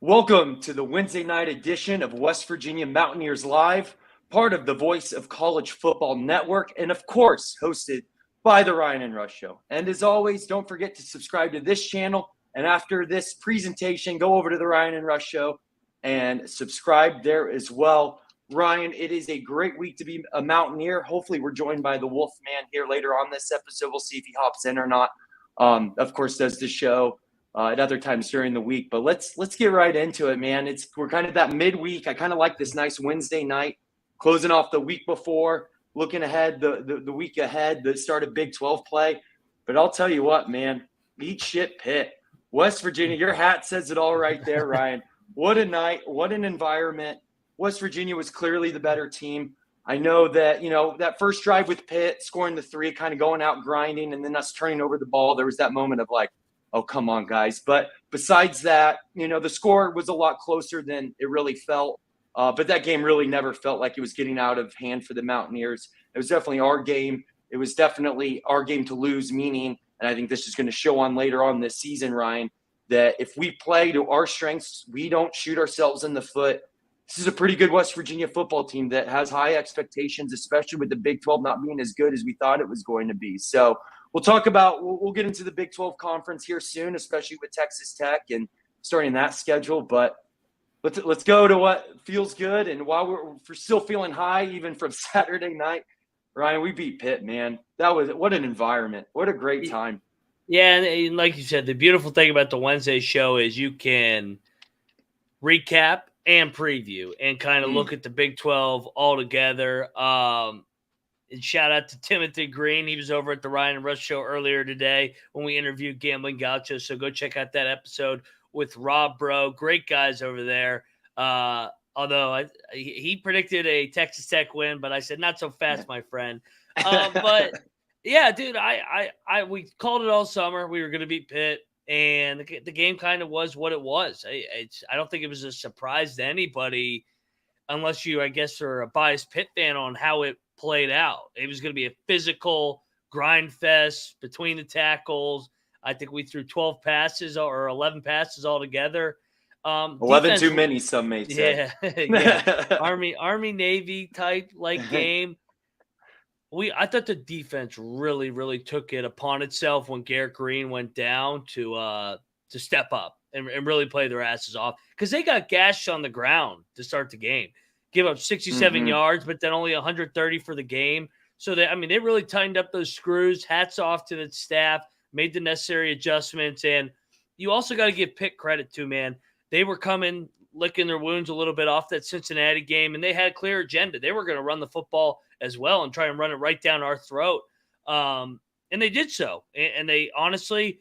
Welcome to the Wednesday night edition of West Virginia Mountaineers Live, part of the Voice of College Football Network, and of course, hosted by the Ryan and Rush Show. And as always, don't forget to subscribe to this channel. And after this presentation, go over to the Ryan and Rush Show and subscribe there as well. Ryan, it is a great week to be a Mountaineer. Hopefully, we're joined by the Wolfman here later on this episode. We'll see if he hops in or not. Of course, does the show at other times during the week. But let's get right into it, man. We're kind of that midweek. I kind of like this nice Wednesday night, closing off the week before, looking ahead, the week ahead, the start of Big 12 play. But I'll tell you what, man, eat shit Pitt. West Virginia, your hat says it all right there, Ryan. What a night, what an environment. West Virginia was clearly the better team. I know that, that first drive with Pitt, scoring the 3, kind of going out grinding, and then us turning over the ball, there was that moment of like, oh, come on, guys. But besides that, the score was a lot closer than it really felt. But that game really never felt like it was getting out of hand for the Mountaineers. It was definitely our game. It was definitely our game to lose, meaning, and I think this is going to show on later on this season, Ryan, that if we play to our strengths, we don't shoot ourselves in the foot. This is a pretty good West Virginia football team that has high expectations, especially with the Big 12 not being as good as we thought it was going to be. So we'll get into the Big 12 conference here soon, especially with Texas Tech and starting that schedule. But let's go to what feels good. And while we're still feeling high, even from Saturday night, Ryan, we beat Pitt, man. What an environment. What a great time. Yeah, and like you said, the beautiful thing about the Wednesday show is you can recap and preview and kind of look at the Big 12 all together. And shout out to Timothy Green. He was over at the Ryan and Rush Show earlier today when we interviewed Gambling Gaucho. So go check out that episode with Rob Bro. Great guys over there. Although he predicted a Texas Tech win, but I said, not so fast, my friend. But yeah, dude, we called it all summer. We were going to beat Pitt. And the game kind of was what it was. I don't think it was a surprise to anybody unless you, I guess, are a biased Pitt fan on how it played out. It was going to be a physical grind fest between the tackles. I think we threw 12 passes or 11 passes altogether. 11 too many, some may say. Yeah. Army Navy type like game. I thought the defense really, really took it upon itself when Garrett Green went down to step up and really play their asses off because they got gashed on the ground to start the game. Give up 67 yards, but then only 130 for the game. So they really tightened up those screws. Hats off to the staff, made the necessary adjustments, and you also got to give Pitt credit too, man. They were coming, licking their wounds a little bit off that Cincinnati game, and they had a clear agenda. They were going to run the football as well and try and run it right down our throat. And they did so. And they honestly,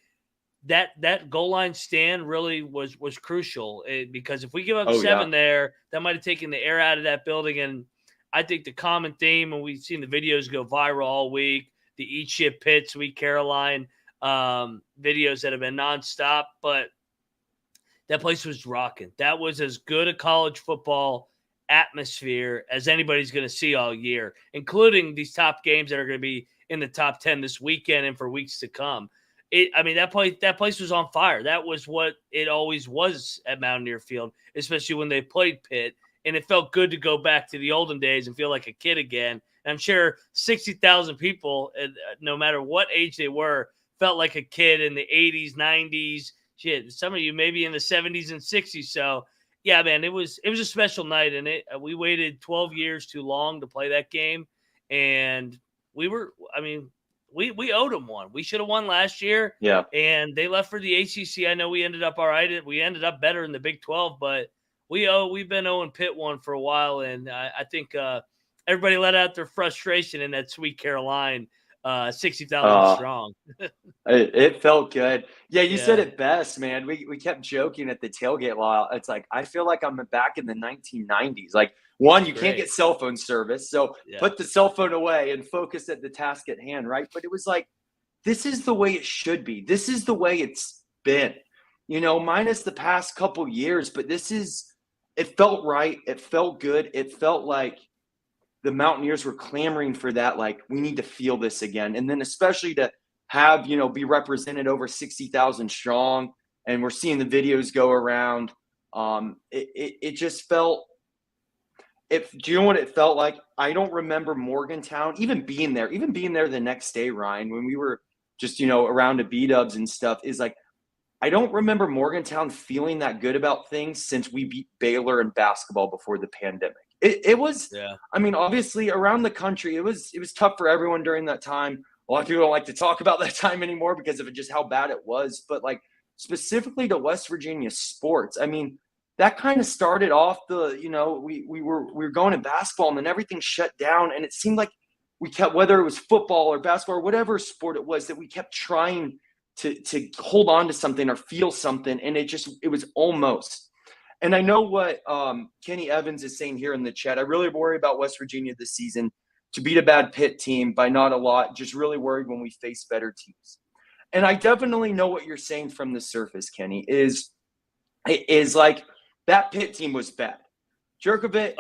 that goal line stand really was crucial because if we give up 7 there, that might have taken the air out of that building. And I think the common theme, and we've seen the videos go viral all week, the Eat Shit Pitt, Sweet Caroline videos that have been nonstop, but that place was rocking. That was as good a college football atmosphere as anybody's going to see all year, including these top games that are going to be in the top 10 this weekend and for weeks to come. That place was on fire. That was what it always was at Mountaineer Field, especially when they played Pitt. And it felt good to go back to the olden days and feel like a kid again. And I'm sure 60,000 people, no matter what age they were, felt like a kid in the 80s, 90s. Shit, some of you maybe in the 70s and 60s. So, yeah, man, it was a special night, and we waited 12 years too long to play that game, and we owed them one. We should have won last year, and they left for the ACC. I know we ended up all right. We ended up better in the Big 12, but we've been owing Pitt one for a while, and I think everybody let out their frustration in that Sweet Caroline 60,000 strong. It felt good. Yeah, you said it best, man. We kept joking at the tailgate law. It's like, I feel like I'm back in the 1990s. Like, one, you can't get cell phone service. So put the cell phone away and focus at the task at hand, right? But it was like, this is the way it should be. This is the way it's been, minus the past couple years. But it felt right. It felt good. It felt like the Mountaineers were clamoring for that. Like, we need to feel this again. And then especially to have, be represented over 60,000 strong. And we're seeing the videos go around. It just felt. Do you know what it felt like? I don't remember Morgantown even being there the next day, Ryan, when we were just, around to B-dubs and stuff, is like, I don't remember Morgantown feeling that good about things since we beat Baylor in basketball before the pandemic. It was, Yeah. I mean, obviously around the country, it was tough for everyone during that time. A lot of people don't like to talk about that time anymore because of just how bad it was. But like specifically to West Virginia sports, I mean, that kind of started off we were going to basketball and then everything shut down. And it seemed like we kept, whether it was football or basketball or whatever sport it was, that we kept trying to hold on to something or feel something. And it was almost. And I know what Kenny Evans is saying here in the chat. I really worry about West Virginia this season to beat a bad Pitt team by not a lot. Just really worried when we face better teams. And I definitely know what you're saying from the surface, Kenny, is like that Pitt team was bad. Jerkovic,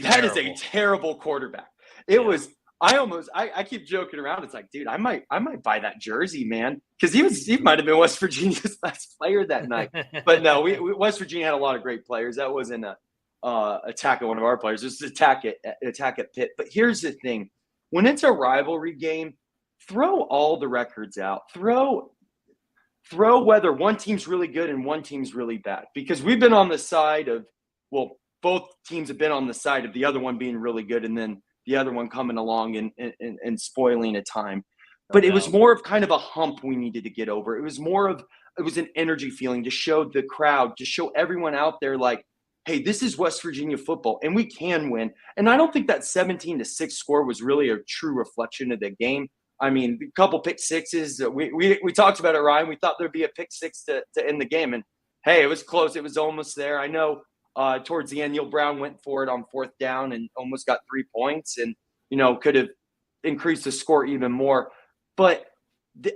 that is a terrible quarterback. It was. I keep joking around. It's like, dude, I might buy that jersey, man, because he might have been West Virginia's best player that night. But no, West Virginia had a lot of great players. That wasn't a attack at one of our players. It was an attack at Pitt. But here's the thing: when it's a rivalry game, throw all the records out. Throw whether one team's really good and one team's really bad, because we've been on the side of, well, both teams have been on the side of the other one being really good and then the other one coming along and spoiling a time. But it was more of kind of a hump we needed to get over. It was an energy feeling to show the crowd, to show everyone out there like, hey, this is West Virginia football and we can win. And I don't think that 17-6 score was really a true reflection of the game. I mean, a couple pick sixes. We talked about it, Ryan. We thought there'd be a pick six to end the game. And hey, it was close. It was almost there. I know towards the end, Neil Brown went for it on 4th down and almost got 3 points and, could have increased the score even more. But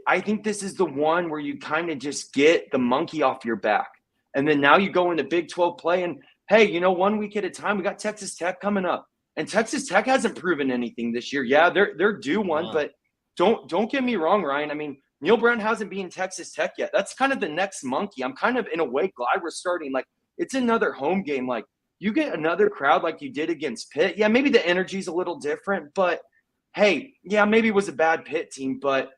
I think this is the one where you kind of just get the monkey off your back. And then now you go into Big 12 play and, hey, 1 week at a time, we got Texas Tech coming up. And Texas Tech hasn't proven anything this year. Yeah, they're due one, but don't get me wrong, Ryan. I mean, Neil Brown hasn't beaten Texas Tech yet. That's kind of the next monkey. I'm kind of, in a way, glad we're starting. Like, it's another home game. Like, you get another crowd like you did against Pitt. Yeah, maybe the energy's a little different, but hey, yeah, maybe it was a bad Pitt team, but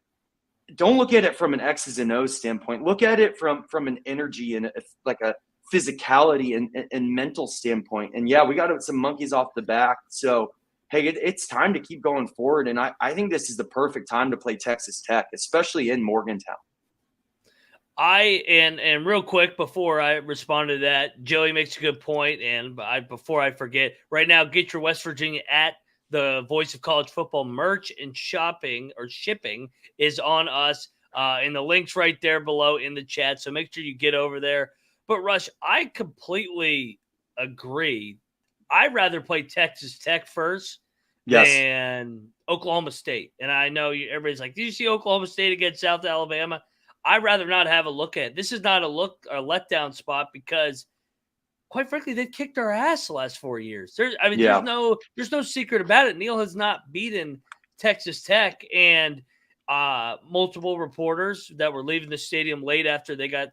don't look at it from an X's and O's standpoint. Look at it from an energy and a physicality and mental standpoint. And yeah, we got some monkeys off the back. So, hey, it's time to keep going forward. And I think this is the perfect time to play Texas Tech, especially in Morgantown. And real quick before I respond to that, Joey makes a good point. And before I forget, right now, get your West Virginia at the Voice of College Football merch and shipping is on us. And the link's right there below in the chat. So make sure you get over there. But Rush, I completely agree. I'd rather play Texas Tech first than Oklahoma State. And I know everybody's like, did you see Oklahoma State against South Alabama? I'd rather not have a look at it. This is not a letdown spot because, quite frankly, they kicked our ass the last 4 years. There's no secret about it. Neil has not beaten Texas Tech, and multiple reporters that were leaving the stadium late after they got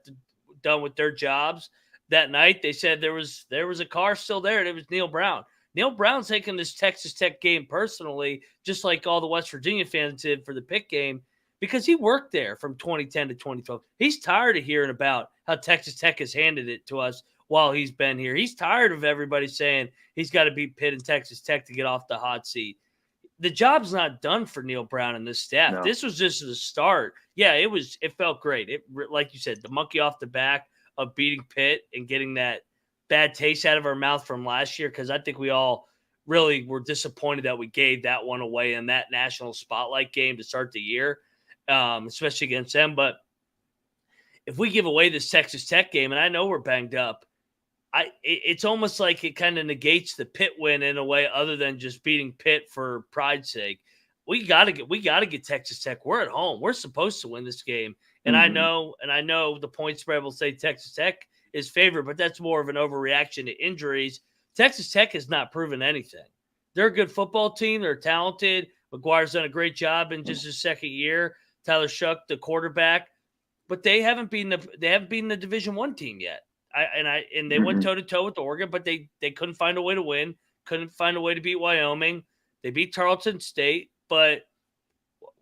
done with their jobs that night, they said there was a car still there, and it was Neil Brown. Neil Brown's taking this Texas Tech game personally, just like all the West Virginia fans did for the Pitt game, because he worked there from 2010 to 2012. He's tired of hearing about how Texas Tech has handed it to us while he's been here. He's tired of everybody saying he's got to beat Pitt and Texas Tech to get off the hot seat. The job's not done for Neil Brown and this staff. No. This was just the start. Yeah, it felt great. It, like you said, the monkey off the back of beating Pitt and getting that bad taste out of our mouth from last year, because I think we all really were disappointed that we gave that one away in that national spotlight game to start the year, especially against them. But if we give away this Texas Tech game, and I know we're banged up, it's almost like it kind of negates the Pitt win in a way, other than just beating Pitt for pride's sake. We gotta get Texas Tech. We're at home. We're supposed to win this game. And I know the point spread will say Texas Tech is favored, but that's more of an overreaction to injuries. Texas Tech has not proven anything. They're a good football team. They're talented. McGuire's done a great job in just his second year. Tyler Shuck, the quarterback, but they haven't beaten the Division I team yet. And they went toe to toe with Oregon, but they couldn't find a way to win. Couldn't find a way to beat Wyoming. They beat Tarleton State, but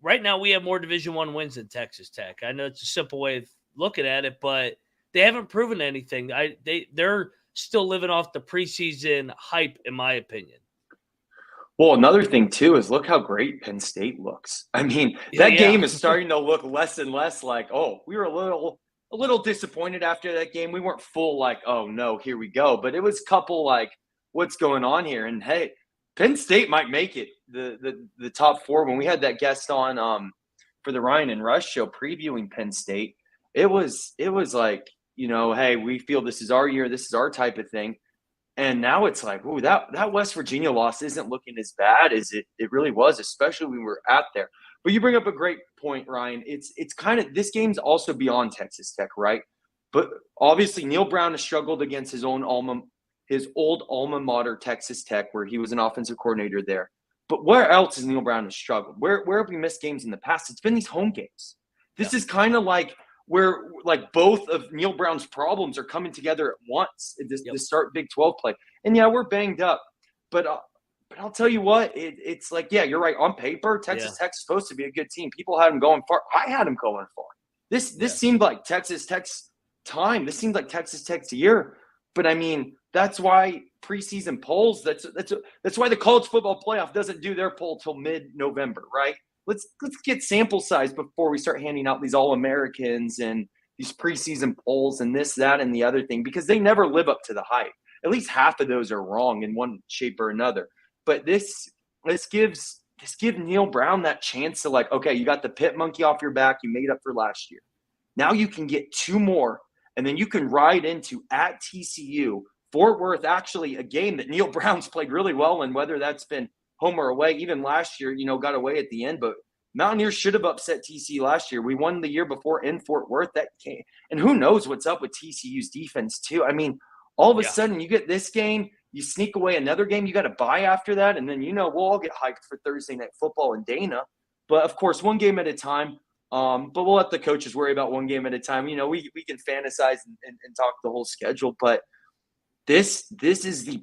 right now we have more Division I wins than Texas Tech. I know it's a simple way of looking at it, but they haven't proven anything. They're still living off the preseason hype, in my opinion. Well, another thing too is look how great Penn State looks. I mean, that game is starting to look less and less like, oh, we were a little disappointed after that game. We weren't full like, oh no, here we go. But it was a couple like, what's going on here? And hey, Penn State might make it the top 4. When we had that guest on for the Ryan and Rush show previewing Penn State, it was like, hey, we feel this is our year, this is our type of thing. And now it's like, ooh, that West Virginia loss isn't looking as bad as it really was, especially when we were out there. But you bring up a great point, Ryan. It's kind of – this game's also beyond Texas Tech, right? But obviously Neil Brown has struggled against his old alma mater, Texas Tech, where he was an offensive coordinator there. But where else has Neil Brown struggled? Where have we missed games in the past? It's been these home games. This is kind of like – where like both of Neil Brown's problems are coming together at once to start Big 12 play. And yeah, we're banged up, but I'll tell you what, it's like, yeah, you're right. On paper, Texas Tech's supposed to be a good team. People had them going far. I had them going far. This seemed like Texas Tech's time. This seemed like Texas Tech's year. But I mean, that's why preseason polls. That's why the college football playoff doesn't do their poll till mid-November, right? Let's get sample size before we start handing out these All-Americans and these preseason polls and this, that, and the other thing, because they never live up to the hype. At least half of those are wrong in one shape or another. But this gives Neil Brown that chance to like, okay, you got the pit monkey off your back, you made up for last year. Now you can get 2 more, and then you can ride into at TCU, Fort Worth, actually a game that Neil Brown's played really well in, whether that's been home or away. Even last year, got away at the end, but Mountaineers should have upset TCU last year. We won the year before in Fort Worth. That came, and who knows what's up with TCU's defense too. I mean, all of a sudden you get this game, you sneak away another game, you got to bye after that, and then we'll all get hyped for Thursday Night Football in Dana. But of course, one game at a time. But we'll let the coaches worry about one game at a time. We can fantasize and talk the whole schedule, but this is the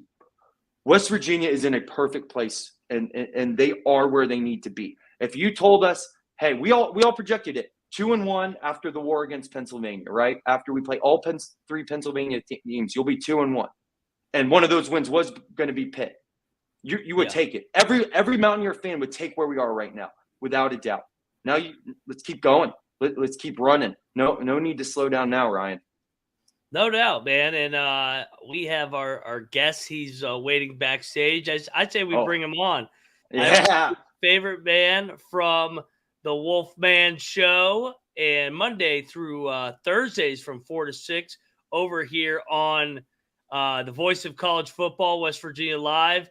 West Virginia is in a perfect place. And they are where they need to be. If you told us, hey, we all projected it 2-1 after the war against Pennsylvania, right? After we play all 3 Pennsylvania teams, you'll be 2-1, and one of those wins was going to be Pitt. You would take it. Every Mountaineer fan would take where we are right now, without a doubt. Now let's keep going. Let's keep running. No need to slow down now, Ryan. No doubt, man. And we have our guest. He's waiting backstage. I'd say we bring him on. Yeah. Favorite man from the Wolfman Show, and Monday through Thursdays from 4 to 6 over here on the Voice of College Football, West Virginia Live.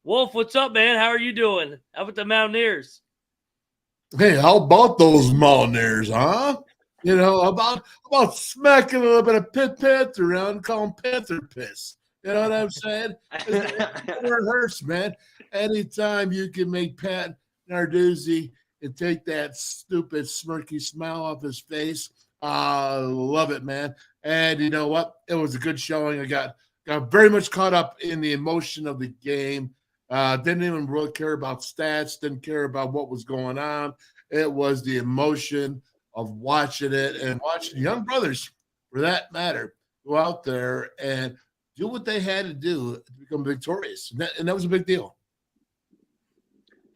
Wolf, what's up, man? How are you doing? How about the Mountaineers? Hey, how about those Mountaineers, huh? About smacking a little bit of Pitt Panther around and calling Panther piss. You know what I'm saying? It hurts, man. Anytime you can make Pat Narduzzi and take that stupid smirky smile off his face, love it, man. And you know what? It was a good showing. I got very much caught up in the emotion of the game. Didn't even really care about stats, didn't care about what was going on. It was the emotion of watching it and watching young brothers, for that matter, go out there and do what they had to do to become victorious. And that was a big deal.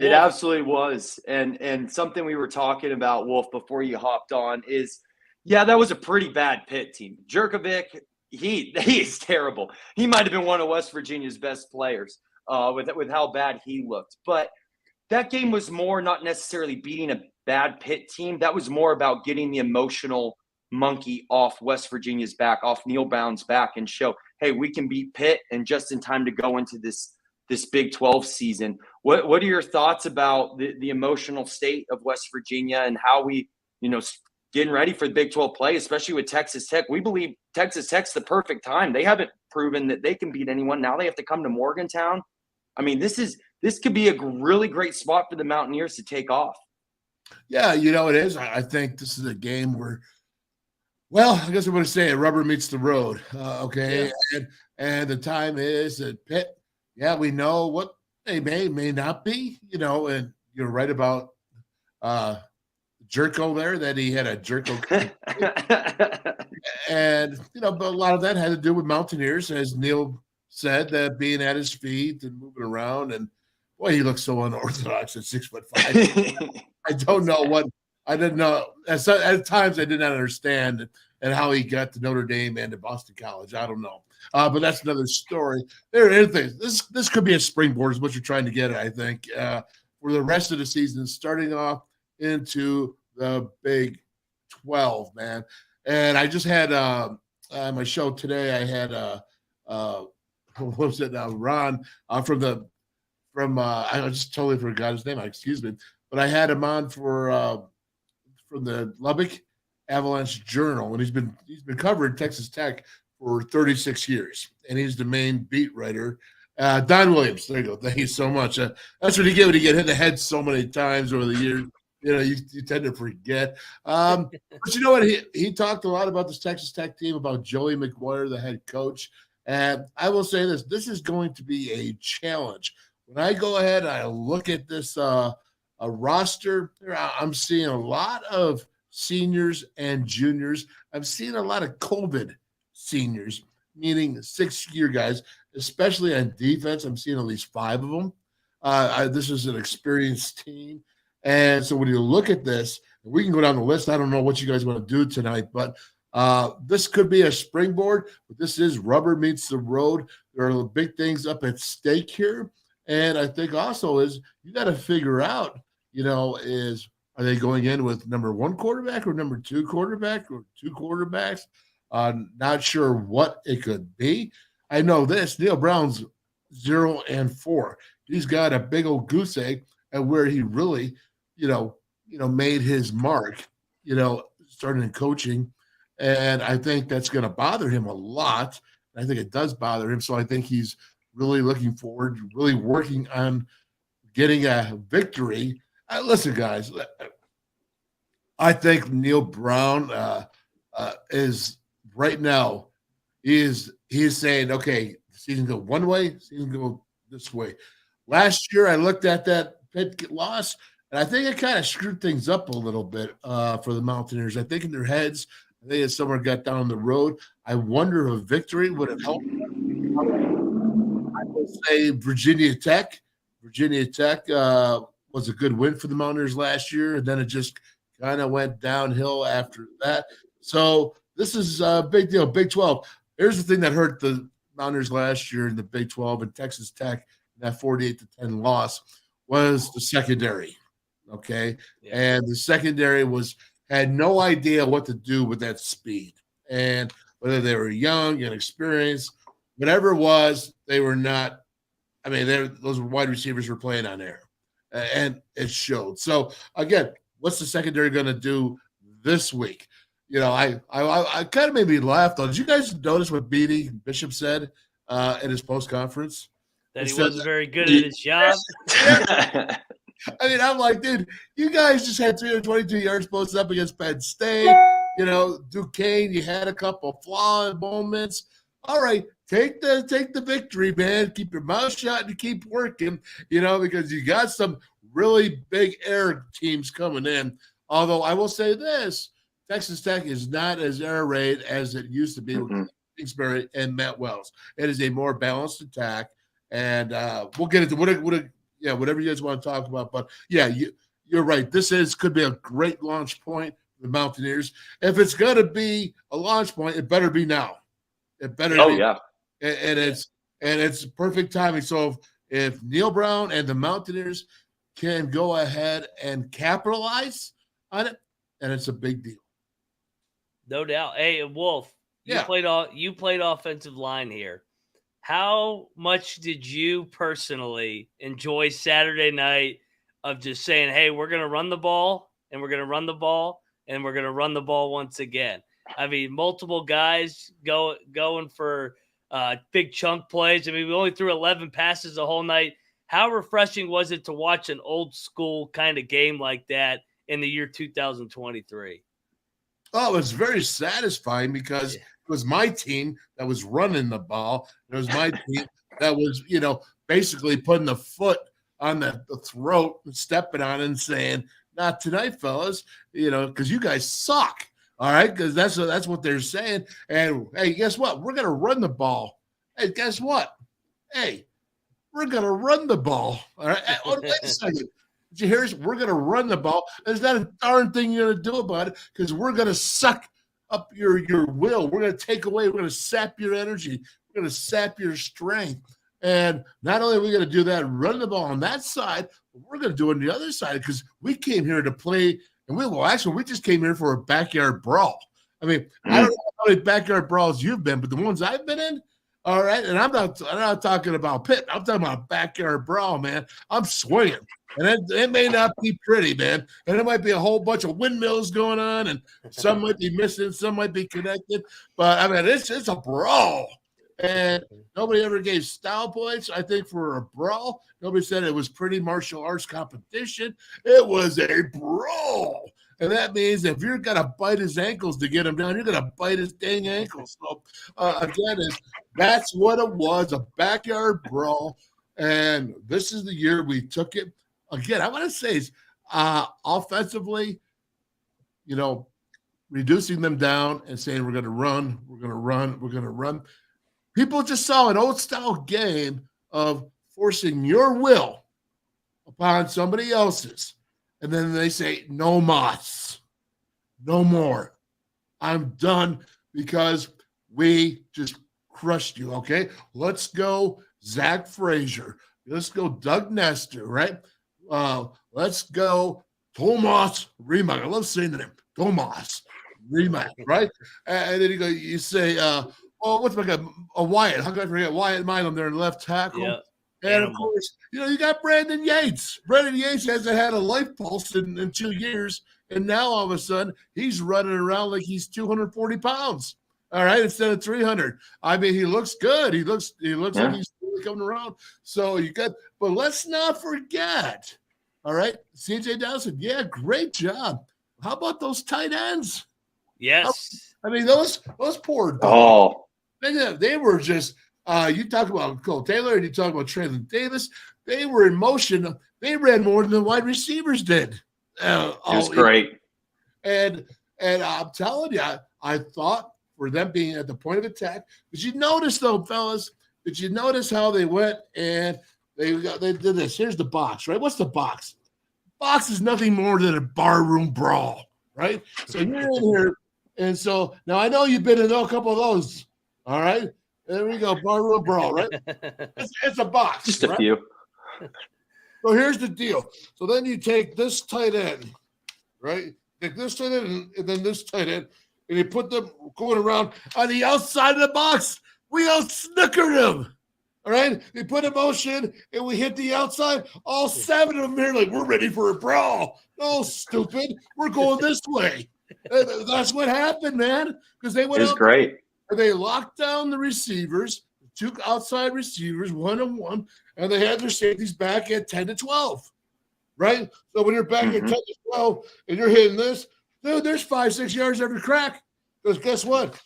It absolutely was. And something we were talking about, Wolf, before you hopped on is, that was a pretty bad Pitt team. Jerkovic, he is terrible. He might have been one of West Virginia's best players with how bad he looked. But that game was more not necessarily beating a bad Pitt team. That was more about getting the emotional monkey off West Virginia's back, off Neil Brown's back, and show, hey, we can beat Pitt and just in time to go into this Big 12 season. What are your thoughts about the emotional state of West Virginia and how we, getting ready for the Big 12 play, especially with Texas Tech? We believe Texas Tech's the perfect time. They haven't proven that they can beat anyone. Now they have to come to Morgantown. I mean, this could be a really great spot for the Mountaineers to take off. Yeah, it is. I think this is a game where Well, I guess I'm going to say rubber meets the road. Okay. Yeah. And the time is at Pitt. Yeah, we know what they may not be, and you're right about Jerko there, that he had a Jerko. And, but a lot of that had to do with Mountaineers, as Neil said, that being at his feet and moving around. And boy, he looks so unorthodox at 6'5". I don't know what I didn't know. At times, I did not understand and how he got to Notre Dame and to Boston College. I don't know, but that's another story. There are things. This could be a springboard, is what you're trying to get at, I think, for the rest of the season, starting off into the Big 12, man. And I just had my show today. I had what was it now? Ron from I just totally forgot his name. Excuse me, but I had him on from the Lubbock Avalanche Journal, and he's been covering Texas Tech for 36 years, and he's the main beat writer. Don Williams, there you go. Thank you so much. That's what you get when you get hit in the head so many times over the years. You tend to forget. But you know what? He talked a lot about this Texas Tech team, about Joey McGuire, the head coach. And I will say this is going to be a challenge. When I go ahead and I look at this a roster, I'm seeing a lot of seniors and juniors. I'm seeing a lot of COVID seniors, meaning 6-year guys, especially on defense. I'm seeing at least 5 of them. This is an experienced team. And so when you look at this, we can go down the list. I don't know what you guys want to do tonight, but this could be a springboard. But this is rubber meets the road. There are big things up at stake here. And I think also is you got to figure out, are they going in with number 1 quarterback or number 2 quarterback or 2 quarterbacks? Not sure what it could be. I know this, Neil Brown's 0-4. He's got a big old goose egg at where he really, made his mark, starting in coaching. And I think that's going to bother him a lot. I think it does bother him. So I think he's really looking forward, really working on getting a victory. Listen, guys, I think Neil Brown is right now, he is saying, okay, the season go one way, season go this way. Last year, I looked at that Pitt loss, and I think it kind of screwed things up a little bit for the Mountaineers. I think in their heads, I think if someone got down the road, I wonder if a victory would have helped. I would say Virginia Tech. Virginia Tech was a good win for the Mountaineers last year, and then it just kind of went downhill after that. So this is a big deal. Big 12. Here's the thing that hurt the Mountaineers last year in the Big 12 and Texas Tech, that 48-10 loss, was the secondary. Okay. Yeah. And the secondary had no idea what to do with that speed. And whether they were young, inexperienced, whatever it was, they were not. I mean, those wide receivers were playing on air, and it showed. So again, what's the secondary going to do this week? I kind of made me laugh though. Did you guys notice what Beatty Bishop said in his post conference? That he wasn't very good at his job. I mean, I'm like, dude, you guys just had 322 yards posted up against Penn State. Duquesne, you had a couple flawed moments. All right, take the victory, man. Keep your mouth shut and keep working, because you got some really big air teams coming in. Although I will say this, Texas Tech is not as air raid as it used to be with Kingsbury and Matt Wells. It is a more balanced attack, and we'll get into whatever you guys want to talk about. But yeah, you're right. This could be a great launch point for the Mountaineers. If it's going to be a launch point, it better be now. It better. Oh be. yeah. And it's perfect timing. So if Neil Brown and the Mountaineers can go ahead and capitalize on it, and it's a big deal. No doubt. Hey, Wolf, you played offensive line here. How much did you personally enjoy Saturday night of just saying, hey, we're going to run the ball, and we're going to run the ball, and we're going to run the ball once again? I mean, multiple guys going for big chunk plays. I mean, we only threw 11 passes the whole night. How refreshing was it to watch an old school kind of game like that in the year 2023? Oh, it was very satisfying because it was my team that was running the ball. It was my team that was, basically putting the foot on the throat and stepping on it and saying, "Not tonight, fellas," because you guys suck. All right, because that's what they're saying. And hey, guess what? We're gonna run the ball. Hey, guess what? Hey, we're gonna run the ball. All right. Wait a second. Did you hear us? We're gonna run the ball. There's not a darn thing you're gonna do about it because we're gonna suck up your will. We're gonna take away. We're gonna sap your energy. We're gonna sap your strength. And not only are we gonna do that, run the ball on that side, but we're gonna do it on the other side because we came here to play. And we just came here for a backyard brawl. I mean, I don't know how many backyard brawls you've been, but the ones I've been in, all right. And I'm not talking about pit. I'm talking about backyard brawl, man. I'm swinging, and it may not be pretty, man. And it might be a whole bunch of windmills going on, and some might be missing, some might be connected. But I mean, it's a brawl, and nobody ever gave style points. I think for a brawl, nobody said it was pretty martial arts competition. It was a brawl. And that means if you're going to bite his ankles to get him down, you're going to bite his dang ankles. So, again, that's what it was, a backyard brawl. And this is the year we took it. Again, I want to say is offensively, reducing them down and saying we're going to run, we're going to run, we're going to run. People just saw an old-style game of forcing your will upon somebody else's. And then they say, no mas, no more. I'm done because we just crushed you, okay? Let's go Zach Frazier. Let's go Doug Nestor, right? Let's go Tomas Remak. I love saying the name, Tomas Remak, right? And then you say, what's my guy? Wyatt. How could I forget Wyatt Milam there in left tackle? Yeah. And of course, you got Brandon Yates. Brandon Yates hasn't had a life pulse in 2 years, and now all of a sudden he's running around like he's 240 pounds. All right, instead of 300. I mean, he looks good. He looks like he's really coming around. So but let's not forget. All right, CJ Dawson. Yeah, great job. How about those tight ends? Yes. I mean, those poor dogs. They were just. You talk about Cole Taylor and you talk about Traylon Davis. They were in motion. They ran more than the wide receivers did. It was great. And I'm telling you, I thought for them being at the point of attack. Did you notice, though, fellas? Did you notice how they went and they did this? Here's the box, right? What's the box? Box is nothing more than a barroom brawl, right? So you're in here. And so now I know you've been in a couple of those, all right? There we go, barroom brawl, right? It's a box. Just a few. So here's the deal. So then you take this tight end, right? Take this tight end and then this tight end, and you put them going around on the outside of the box. We out-snookered them, all right? We put a motion, and we hit the outside. All 7 of them here like, we're ready for a brawl. No, stupid. We're going this way. That's what happened, man, because they went It was great. They locked down the receivers, 2 outside receivers, 1-on-1, and they had their safeties back at 10 to 12, right? So when you're back at 10 to 12 and you're hitting this, dude, there's 5-6 yards every crack. Because guess what?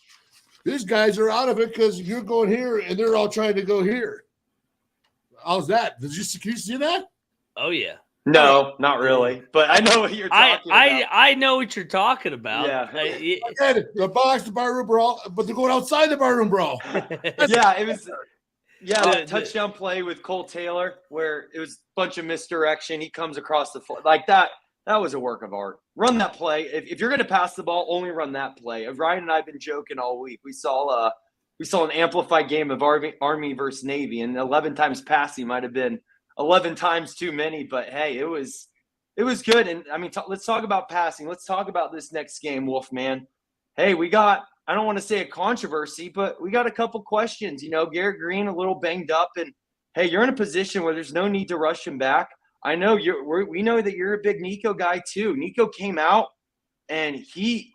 These guys are out of it because you're going here and they're all trying to go here. How's that? Can you see that? Oh, yeah. No, not really. But I know what you're talking about. I know what you're talking about. Yeah. Again, the box, the barroom brawl, but they're going outside the barroom brawl. Yeah, it was. Yeah, that touchdown play with Cole Taylor where it was a bunch of misdirection. He comes across the floor like that. That was a work of art. Run that play. If you're going to pass the ball, only run that play. Ryan and I have been joking all week. We saw an amplified game of Army versus Navy, and 11 times passing might have been 11 times too many, but hey, it was good. And I mean, let's talk about passing. Let's talk about this next game, Wolfman. Hey, I don't want to say a controversy, but we got a couple questions. Garrett Green a little banged up, and hey, you're in a position where there's no need to rush him back. I know we know that you're a big Nico guy too. Nico came out and he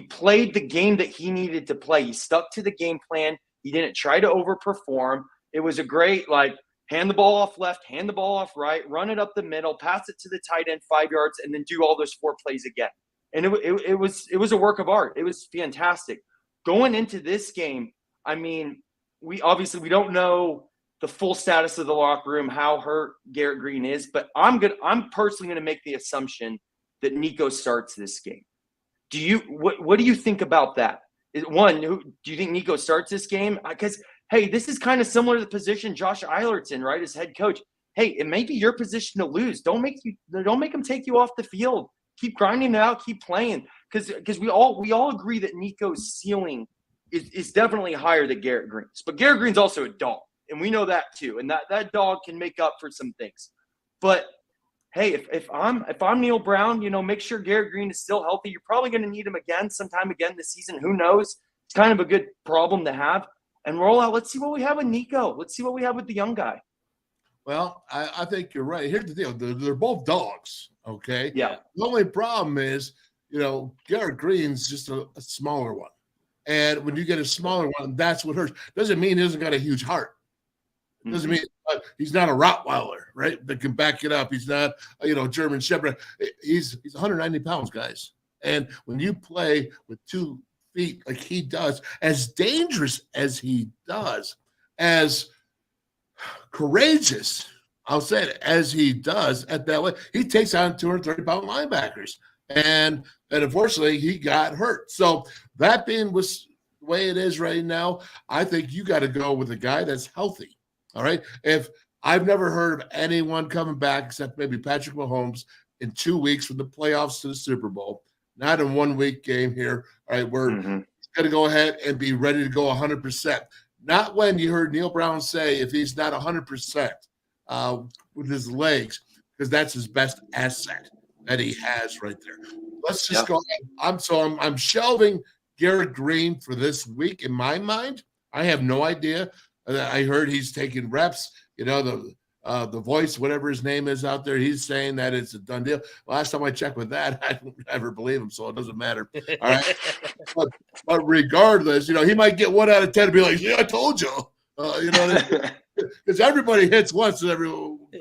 played the game that he needed to play. He stuck to the game plan. He didn't try to overperform. It was a great, hand the ball off left, hand the ball off right, run it up the middle, pass it to the tight end 5 yards, and then do all those 4 plays again. and it was a work of art. It was fantastic. Going into this game, I mean, we don't know the full status of the locker room, how hurt Garrett Green is, but I'm personally gonna make the assumption that Nico starts this game. What do you think about that? Do you think Nico starts this game? Because hey, this is kind of similar to the position Josh Eilert's in, right, as head coach. Hey, it may be your position to lose. Don't make him take you off the field. Keep grinding it out. Keep playing. Because we all agree that Nico's ceiling is definitely higher than Garrett Green's. But Garrett Green's also a dog, and we know that too. And that dog can make up for some things. But hey, if I'm Neil Brown, make sure Garrett Green is still healthy. You're probably going to need him sometime again this season. Who knows? It's kind of a good problem to have. And roll out. Let's see what we have with Nico. Let's see what we have with the young guy. Well, I think you're right. Here's the deal. They're both dogs, okay? Yeah. The only problem is, Garrett Green's just a smaller one. And when you get a smaller one, that's what hurts. Doesn't mean he doesn't got a huge heart. Doesn't mean he's not a Rottweiler, right? That can back it up. He's not, German Shepherd. He's 190 pounds, guys. And when you play with 2 feet like he does, as dangerous as he does, as courageous, I'll say it, as he does at that way, he takes on 230-pound linebackers. And unfortunately, he got hurt. So that being the way it is right now, I think you got to go with a guy that's healthy. All right. If I've never heard of anyone coming back except maybe Patrick Mahomes in 2 weeks from the playoffs to the Super Bowl, not in 1 week game here. All right. We're going to go ahead and be ready to go 100%. Not when you heard Neil Brown say if he's not 100% with his legs, because that's his best asset that he has right there. Let's just go ahead. I'm shelving Garrett Green for this week in my mind. I have no idea. I heard he's taking reps. The voice, whatever his name is out there, he's saying that it's a done deal. Last time I checked with that, I don't ever believe him, so it doesn't matter. All right. but regardless, he might get 1 out of 10 and be like, yeah, I told you. Because everybody hits once in every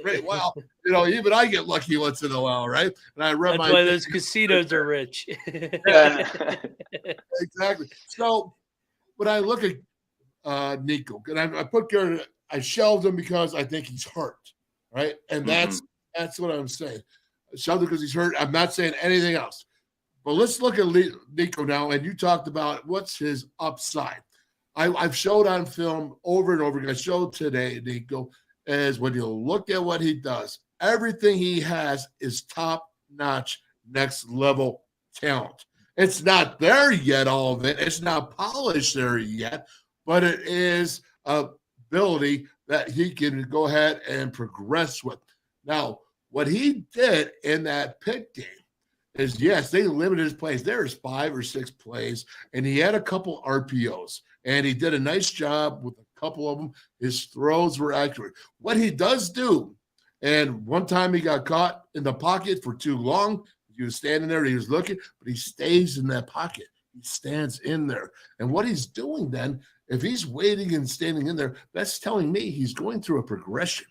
great while. Even I get lucky once in a while, right? And I rub That's why those casinos are rich. Exactly. So when I look at Nico, and I put Garrett, I shelved him because I think he's hurt, right? And that's what I'm saying. I shelved him because he's hurt. I'm not saying anything else. But let's look at Nico now, and you talked about what's his upside. I've showed on film over and over again. I showed today, Nico, is when you look at what he does, everything he has is top-notch, next-level talent. It's not there yet, all of it. It's not polished there yet, but it is ability that he can go ahead and progress with. Now, what he did in that Pitt game is, yes, they limited his plays. There's 5 or 6 plays, and he had a couple RPOs, and he did a nice job with a couple of them. His throws were accurate. What he does do, and one time he got caught in the pocket for too long. He was standing there, he was looking, but he stays in that pocket. He stands in there. And what he's doing then, if he's waiting and standing in there, that's telling me he's going through a progression.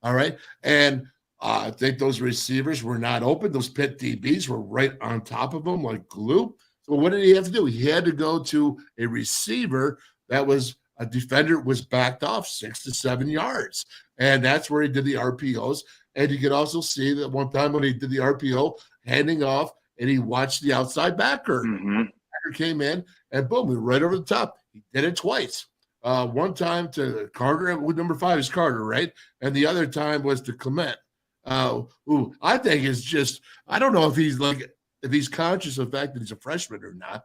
All right. And I think those receivers were not open. Those Pitt DBs were right on top of him like glue. So what did he have to do? He had to go to a receiver that was a defender was backed off 6 to 7 yards. And that's where he did the RPOs. And you can also see that one time when he did the RPO, handing off, and he watched the outside backer. Backer came in, and boom, we were right over the top. He did it twice. One time to Carter, with number 5 is Carter, right? And the other time was to Clement. Who I think is just, I don't know if he's conscious of the fact that he's a freshman or not,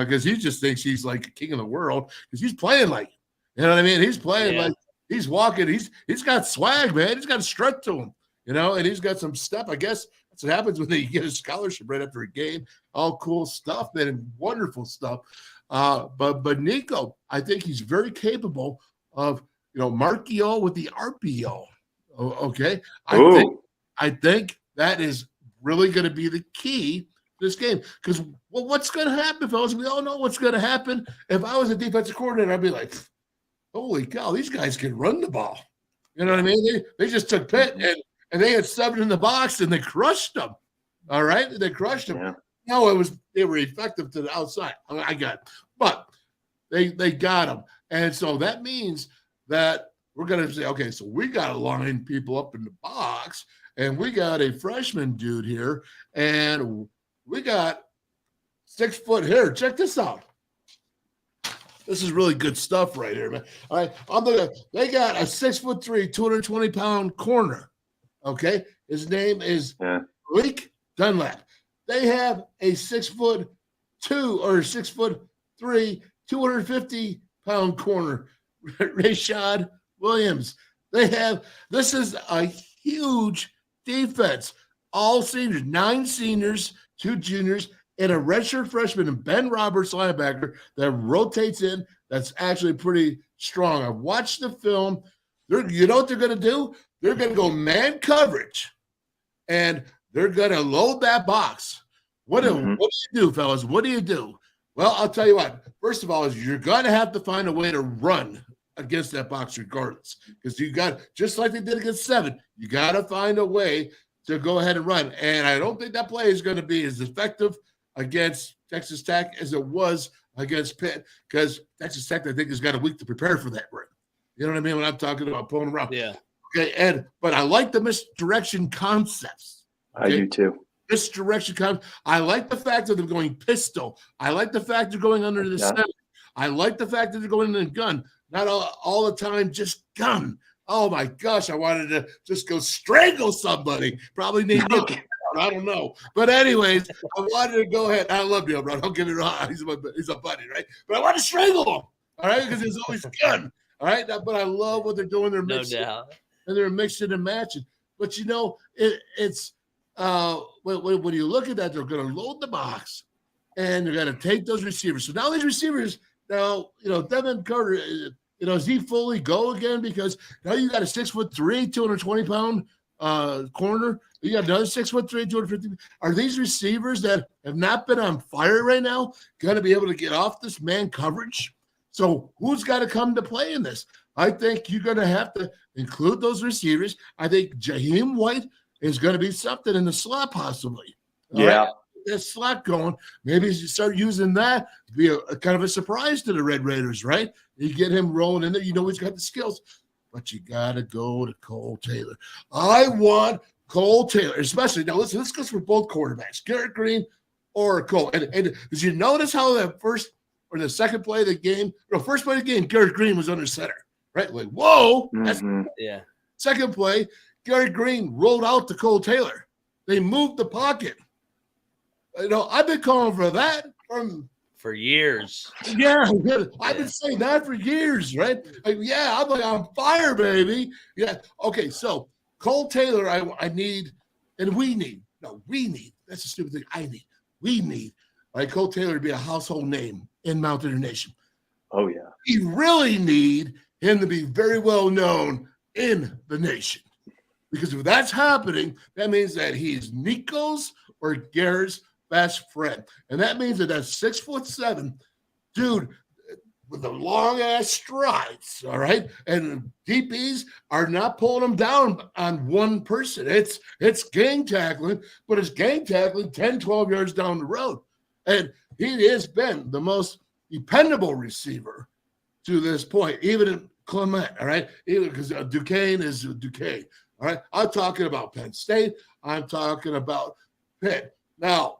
because he just thinks he's like king of the world because he's playing like, you know what I mean? He's playing like he's walking. He's got swag, man. He's got a strut to him, and he's got some step. I guess that's what happens when you get a scholarship right after a game. All cool stuff, man, and wonderful stuff. But Nico, I think he's very capable of, Markio with the RPO. Okay. I think that is really going to be the key to this game. Because what's going to happen, fellas? We all know what's going to happen. If I was a defensive coordinator, I'd be like, holy cow, these guys can run the ball. You know what I mean? They just took Pitt and they had 7 in the box and they crushed them. All right? They crushed them. Yeah. No, they were effective to the outside. I got it. But they got him. And so that means that we're going to say, okay, so we got to line people up in the box, and we got a freshman dude here, and we got 6 foot here. Check this out. This is really good stuff right here, man. All right, they got a 6'3", 220-pound corner. Okay, his name is Malik Dunlap. They have a 6'2" or 6'3", 250-pound corner, Rashad Williams. This is a huge defense. All seniors, 9 seniors, 2 juniors, and a redshirt freshman, and Ben Roberts, linebacker, that rotates in. That's actually pretty strong. I've watched the film. You know what they're going to do? They're going to go man coverage, and they're going to load that box. What do you do, fellas? What do you do? Well, I'll tell you what. First of all, is you're going to have to find a way to run against that box regardless, because you got, just like they did against 7, you got to find a way to go ahead and run. And I don't think that play is going to be as effective against Texas Tech as it was against Pitt, because Texas Tech, I think, has got a week to prepare for that run. You know what I mean? When I'm talking about pulling around. Yeah. Okay, but I like the misdirection concepts. Okay? I do too. Misdirection concepts. I like the fact that they're going pistol. I like the fact they're going under the center. I like the fact that they're going in the gun. Not all the time, just gun. Oh my gosh, I wanted to just go strangle somebody. Probably need me. I don't know. But anyways, I wanted to go ahead. I love you, bro. Don't get me wrong. He's a buddy, right? But I want to strangle him, all right? Because there's always gun, all right? But I love what they're doing. They're mixing, and they're mixing and matching. But, you know, it's when you look at that, they're going to load the box, and they're going to take those receivers. So now these receivers, Devin Carter, does he fully go again? Because now you got a 6'3", 220-pound corner. You got another 6'3", 250. Are these receivers that have not been on fire right now going to be able to get off this man coverage? So who's got to come to play in this? I think you're going to have to include those receivers. I think Jaheim White is going to be something in the slot possibly. Yeah. That slot going. Maybe you start using that to be a kind of a surprise to the Red Raiders, right? You get him rolling in there. You know he's got the skills. But you got to go to Cole Taylor. I want Cole Taylor, especially. Now, listen, this goes for both quarterbacks, Garrett Green or Cole. And did you notice how that first or the second play of the game, first play of the game, Garrett Green was under center, right? Like, whoa. Yeah. Second play, Garrett Green rolled out to Cole Taylor. They moved the pocket. I've been calling for that for years. Yeah, I've been saying that for years, right? I'm like on fire, baby. Yeah. Okay, so Cole Taylor, I need, and we need. That's a stupid thing. We need Cole Taylor to be a household name in Mountaineer Nation. Oh, yeah. We really need him to be very well known in the nation. Because if that's happening, that means that he's Nico's or Garrett's best friend. And that means that 6'7" dude with the long ass strides, all right? And DBs are not pulling him down on one person. It's gang tackling, but it's gang tackling 10, 12 yards down the road. And he has been the most dependable receiver to this point, even in Clement, all right? Even because Duquesne is Duquesne, all right? I'm talking about Penn State. I'm talking about Pitt. Now,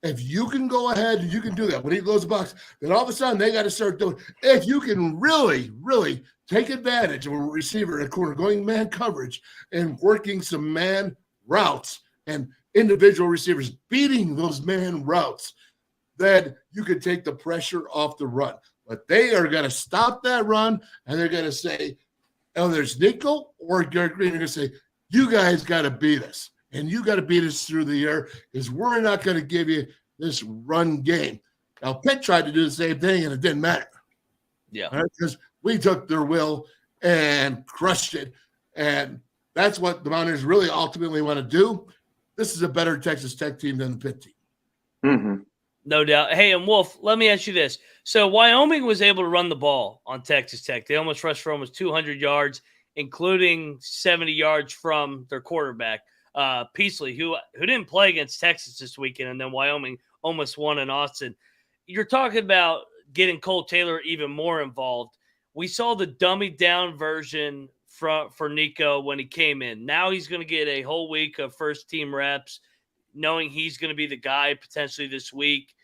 if you can go ahead and you can do that, when he loads the box, then all of a sudden they got to start doing. If you can really, really take advantage of a receiver in a corner, going man coverage and working some man routes and individual receivers beating those man routes, then you can take the pressure off the run. But they are going to stop that run, and they're going to say, there's Nico or Garrett Green. They're going to say, you guys got to beat us. And you got to beat us through the air because we're not going to give you this run game. Now, Pitt tried to do the same thing, and it didn't matter. Yeah. Because we took their will and crushed it. And that's what the Mountaineers really ultimately want to do. This is a better Texas Tech team than the Pitt team. Mm-hmm. No doubt. Hey, and Wolf, let me ask you this. So Wyoming was able to run the ball on Texas Tech. They almost rushed for almost 200 yards, including 70 yards from their quarterback. Peasley, who didn't play against Texas this weekend, and then Wyoming almost won in Austin. You're talking about getting Cole Taylor even more involved. We saw the dummied down version for Nico when he came in. Now he's going to get a whole week of first team reps, knowing he's going to be the guy potentially this week.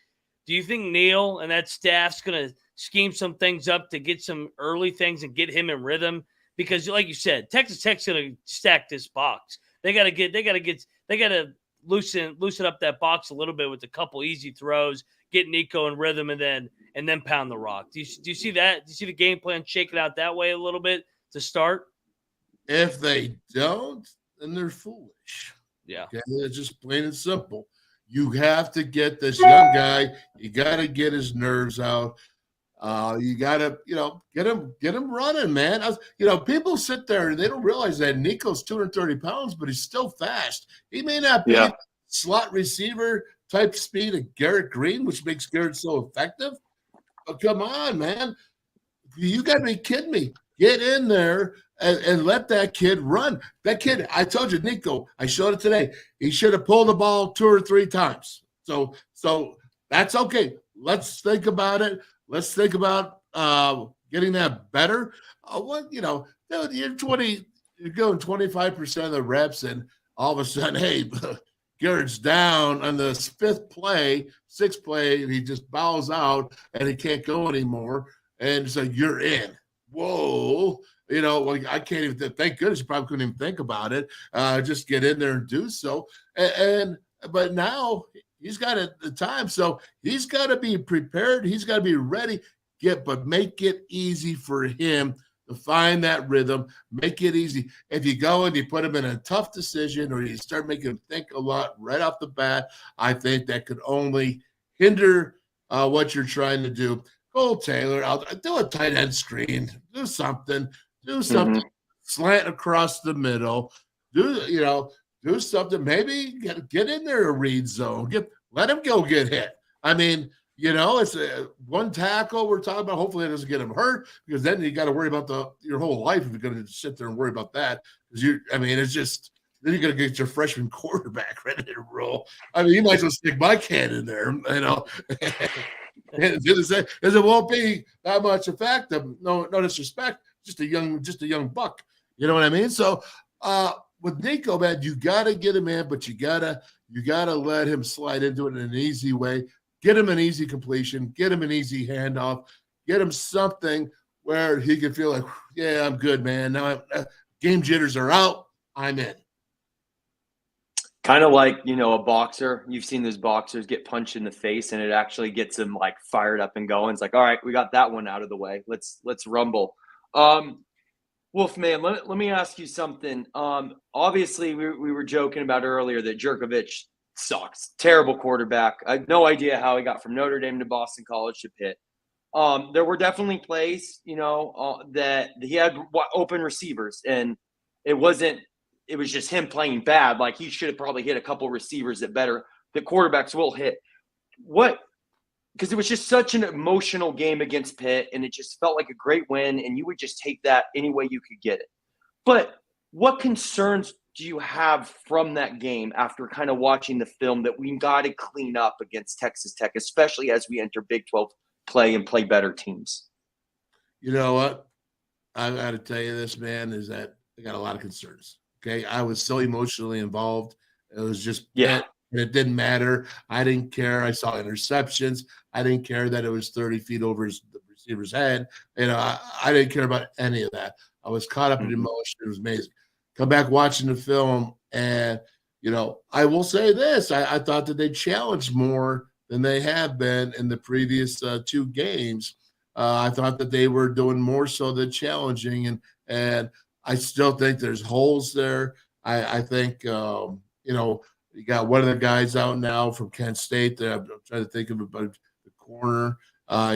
Do you think Neil and that staff's going to scheme some things up to get some early things and get him in rhythm? Because like you said, Texas Tech's going to stack this box. They got to loosen up that box a little bit with a couple easy throws, get Nico in rhythm, and then pound the rock. Do you see that? Do you see the game plan shaking out that way a little bit to start? If they don't, then they're foolish. Yeah. Okay? It's just plain and simple. You have to get this young guy. You got to get his nerves out. You got to, get him running, man. People sit there and they don't realize that Nico's 230 pounds, but he's still fast. He may not be slot receiver type speed of Garrett Green, which makes Garrett so effective. But come on, man. You got to be kidding me. Get in there and let that kid run. That kid, I told you, Nico, I showed it today. He should have pulled the ball 2 or 3 times. So that's okay. Let's think about it. Let's think about getting that better. Dude, you're going 25% of the reps, and all of a sudden, hey, Garrett's down on the 6th play, and he just bows out, and he can't go anymore. And so you're in. Whoa. I can't even, thank goodness you probably couldn't even think about it. Just get in there and do so. But now he's got the time. So he's got to be prepared. He's got to be ready. But make it easy for him to find that rhythm. Make it easy. If you go and you put him in a tough decision or you start making him think a lot right off the bat, I think that could only hinder what you're trying to do. Cole Taylor, I'll do a tight end screen. Do something. Slant across the middle. Do something. Maybe get in there a read zone. Let him go get hit. I mean, it's a one tackle we're talking about. Hopefully it doesn't get him hurt, because then you got to worry about your whole life if you're going to sit there and worry about that. It's just then you're going to get your freshman quarterback ready to roll. I mean, you might as well stick my can in there, because it won't be that much effective. No disrespect, just a young buck. You know what I mean? So with Nico, man, you got to get him in, but you gotta let him slide into it in an easy way. Get him an easy completion. Get him an easy handoff. Get him something where he can feel like, yeah, I'm good, man. Now game jitters are out. I'm in. Kind of like, a boxer. You've seen those boxers get punched in the face, and it actually gets them like fired up and going. It's like, all right, we got that one out of the way. Let's rumble. Wolfman, let me ask you something. Obviously, we were joking about earlier that Jerkovich sucks. Terrible quarterback. I have no idea how he got from Notre Dame to Boston College to Pitt. There were definitely plays, that he had open receivers, and it was just him playing bad. Like, he should have probably hit a couple receivers that quarterbacks will hit. Because it was just such an emotional game against Pitt, and it just felt like a great win, and you would just take that any way you could get it. But what concerns do you have from that game after kind of watching the film that we got to clean up against Texas Tech, especially as we enter Big 12 play and play better teams? You know what? I got to tell you this, man, is that I got a lot of concerns. Okay. I was so emotionally involved. It was just, and it didn't matter. I didn't care. I saw interceptions. I didn't care that it was 30 feet over the receiver's head. I didn't care about any of that. I was caught up in emotion. It was amazing. Come back watching the film, and, I will say this. I thought that they challenged more than they have been in the previous 2 games. I thought that they were doing more so than challenging, and I still think there's holes there. I think, you got one of the guys out now from Kent State that I'm trying to think of about the corner.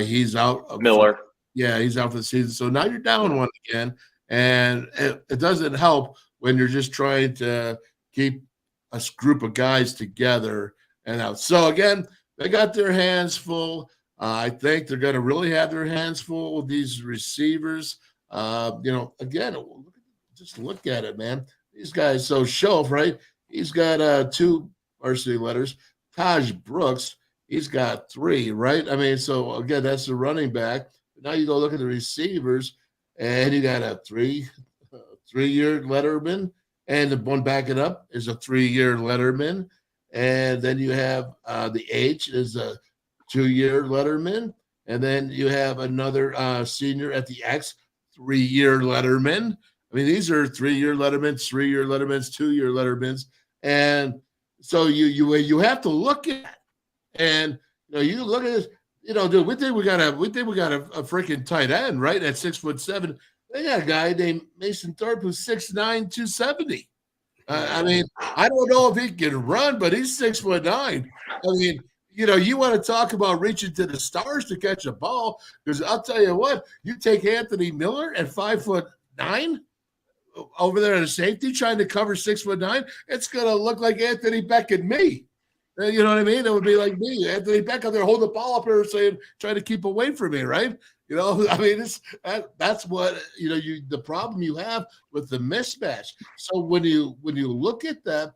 He's out. Miller. He's out for the season. So now you're down one again, and it doesn't help when you're just trying to keep a group of guys together and out. So again, they got their hands full. I think they're going to really have their hands full with these receivers. Again, just look at it, man. These guys. So Schoaf, right? He's got 2 varsity letters. Taj Brooks, He's got 3, right? I mean, so again, that's the running back. Now you go look at the receivers, and you got a 3-year letterman, and the one backing up is a 3-year letterman, and then you have the H is a 2-year letterman, and then you have another senior at the X, 3-year letterman. I mean, these are 3-year lettermans, 3-year lettermans, 2-year lettermans, and so you have to look at, and you look at this. Dude, we think we got a freaking tight end, right? At 6'7". They got a guy named Mason Thorpe who's 6'9", 270. I mean, I don't know if he can run, but he's 6'9". I mean, you want to talk about reaching to the stars to catch a ball, because I'll tell you what, you take Anthony Miller at 5'9" over there at a safety trying to cover 6'9", it's gonna look like Anthony Beck and me. You know what I mean? It would be like me, Anthony Beck, out there holding the ball up here, saying, trying to keep away from me, right? I mean, that's what the problem you have with the mismatch. So when you look at that,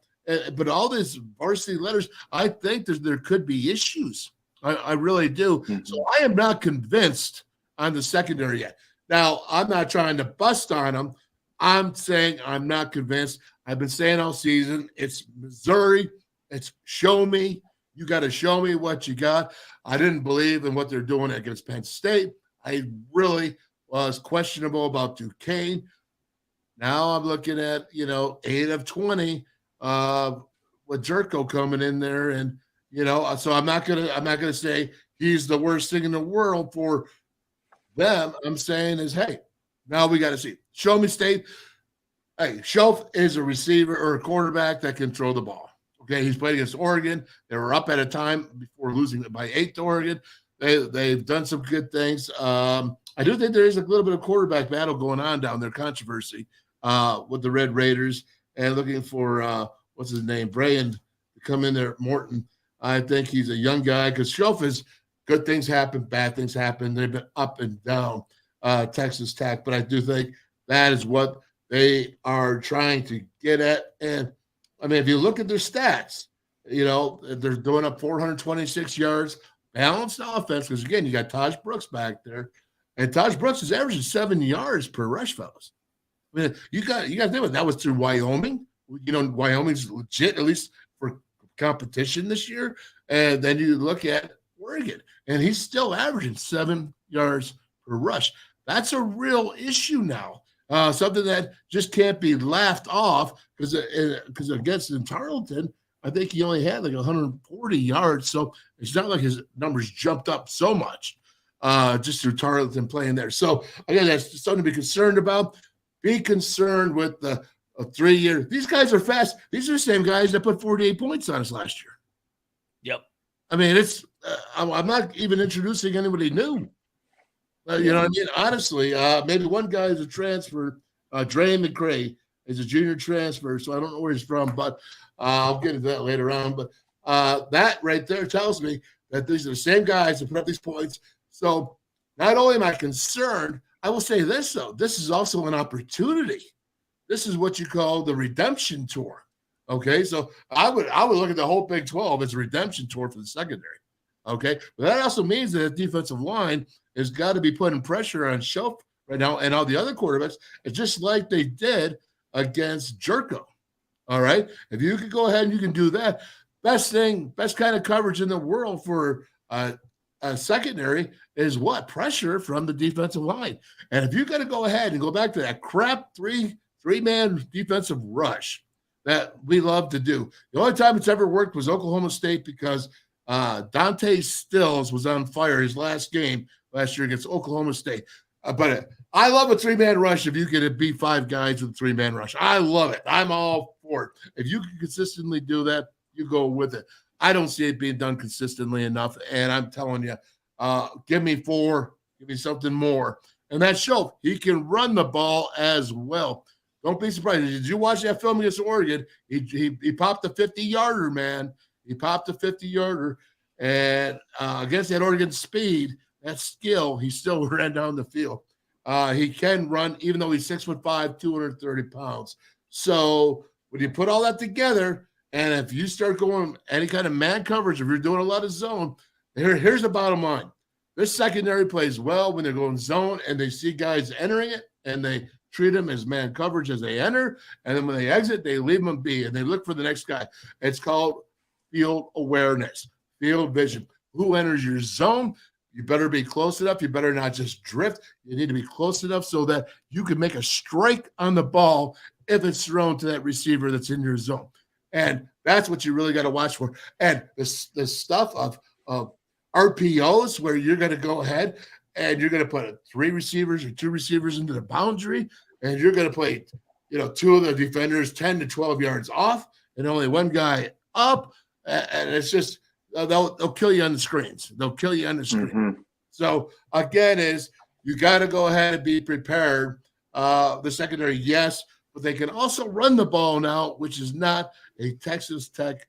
but all these varsity letters, I think there could be issues. I really do. Mm-hmm. So I am not convinced on the secondary yet. Now, I'm not trying to bust on them. I'm saying I'm not convinced. I've been saying all season, it's Missouri. It's show me. You got to show me what you got. I didn't believe in what they're doing against Penn State. I really was questionable about Duquesne. Now I'm looking at 8 of 20 with Jerko coming in there, and so I'm not gonna say he's the worst thing in the world for them. I'm saying is, hey, now we got to see. Show me State. Hey, Schoaf is a receiver or a quarterback that can throw the ball. Okay, he's played against Oregon. They were up at a time before losing by 8 to Oregon. They've done some good things. I do think there is a little bit of quarterback battle going on down there, controversy with the Red Raiders, and looking for what's his name, Brayan, to come in there. Morton, I think he's a young guy, because Schoaf is good things happen, bad things happen. They've been up and down, Texas Tech, but I do think that is what they are trying to get at. And I mean, if you look at their stats, they're doing up 426 yards, balanced offense, because, again, you got Taj Brooks back there, and Taj Brooks is averaging 7 yards per rush, fellas. I mean, you got to think about it. That was through Wyoming. Wyoming's legit, at least for competition this year. And then you look at Oregon, and he's still averaging 7 yards per rush. That's a real issue now. Something that just can't be laughed off, because against in Tarleton, I think he only had like 140 yards. So it's not like his numbers jumped up so much just through Tarleton playing there. So, again, that's something to be concerned about. Be concerned with a 3-year. These guys are fast. These are the same guys that put 48 points on us last year. Yep. I mean, I'm not even introducing anybody new. You know what I mean? Honestly, maybe one guy is a transfer. Dre McCray is a junior transfer, so I don't know where he's from, but I'll get into that later on. But that right there tells me that these are the same guys that put up these points. So not only am I concerned, I will say this, though. This is also an opportunity. This is what you call the redemption tour. Okay, so I would look at the whole Big 12 as a redemption tour for the secondary. Okay, but that also means that the defensive line has got to be putting pressure on Schoaf right now and all the other quarterbacks. It's just like they did against Jerko. All right, if you could go ahead and you can do that, best kind of coverage in the world for a secondary is what? Pressure from the defensive line. And if you got to go ahead and go back to that crap three-man defensive rush that we love to do. The only time it's ever worked was Oklahoma State, because Dante Stills was on fire his last game last year against Oklahoma State. But I love a 3-man rush if you can beat 5 guys with a 3-man rush. I love it. I'm all for it. If you can consistently do that, you go with it. I don't see it being done consistently enough, and I'm telling you, give me 4, give me something more. And that Schoaf, he can run the ball as well. Don't be surprised. Did you watch that film against Oregon? He popped the 50-yarder, man. He popped a 50-yarder, and against that Oregon speed, that skill, he still ran down the field. He can run, even though he's 6'5", 230 pounds. So when you put all that together, And if you start going any kind of man coverage, if you're doing a lot of zone, here's the bottom line. This secondary plays well when they're going zone and they see guys entering it and they treat them as man coverage as they enter. And then when they exit, they leave them be and they look for the next guy. It's called field awareness, field vision. Who enters your zone? You better be close enough. You better not just drift. You need to be close enough so that you can make a strike on the ball if it's thrown to that receiver that's in your zone. And that's what you really got to watch for. And this stuff of RPOs where you're going to go ahead and you're going to put 3 receivers or 2 receivers into the boundary, and you're going to play, 2 of the defenders 10 to 12 yards off and only 1 guy up. And it's just they'll kill you on the screens. They'll kill you on the screen. Mm-hmm. So again, you got to go ahead and be prepared. The secondary, yes, but they can also run the ball now, which is not a Texas Tech,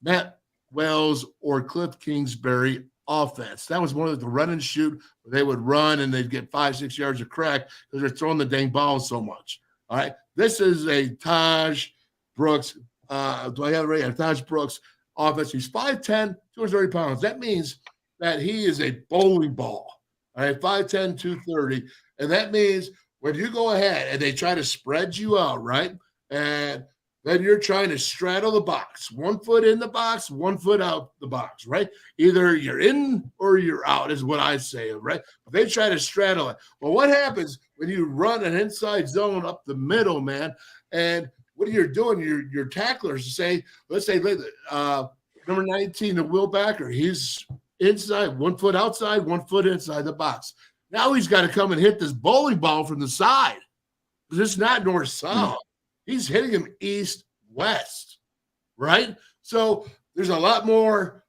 Matt Wells, or Cliff Kingsbury offense. That was more like the run and shoot where they would run and they'd get 5-6 yards of crack because they're throwing the dang ball so much. All right. This is a Taj Brooks. Do I have it right? Taj Brooks offense. He's 5'10", 230 pounds. That means that he is a bowling ball. All right, 5'10", 230. And that means when you go ahead and they try to spread you out, right? And then you're trying to straddle the box. 1 foot in the box, 1 foot out the box, right? Either you're in or you're out is what I say, right? But they try to straddle it. Well, what happens when you run an inside zone up the middle, man? And what you're doing, your tacklers say, let's say number 19, the Will Backer, he's inside, 1 foot outside, 1 foot inside the box. Now he's got to come and hit this bowling ball from the side because it's not north-south. He's hitting him east-west, right? So there's a lot more,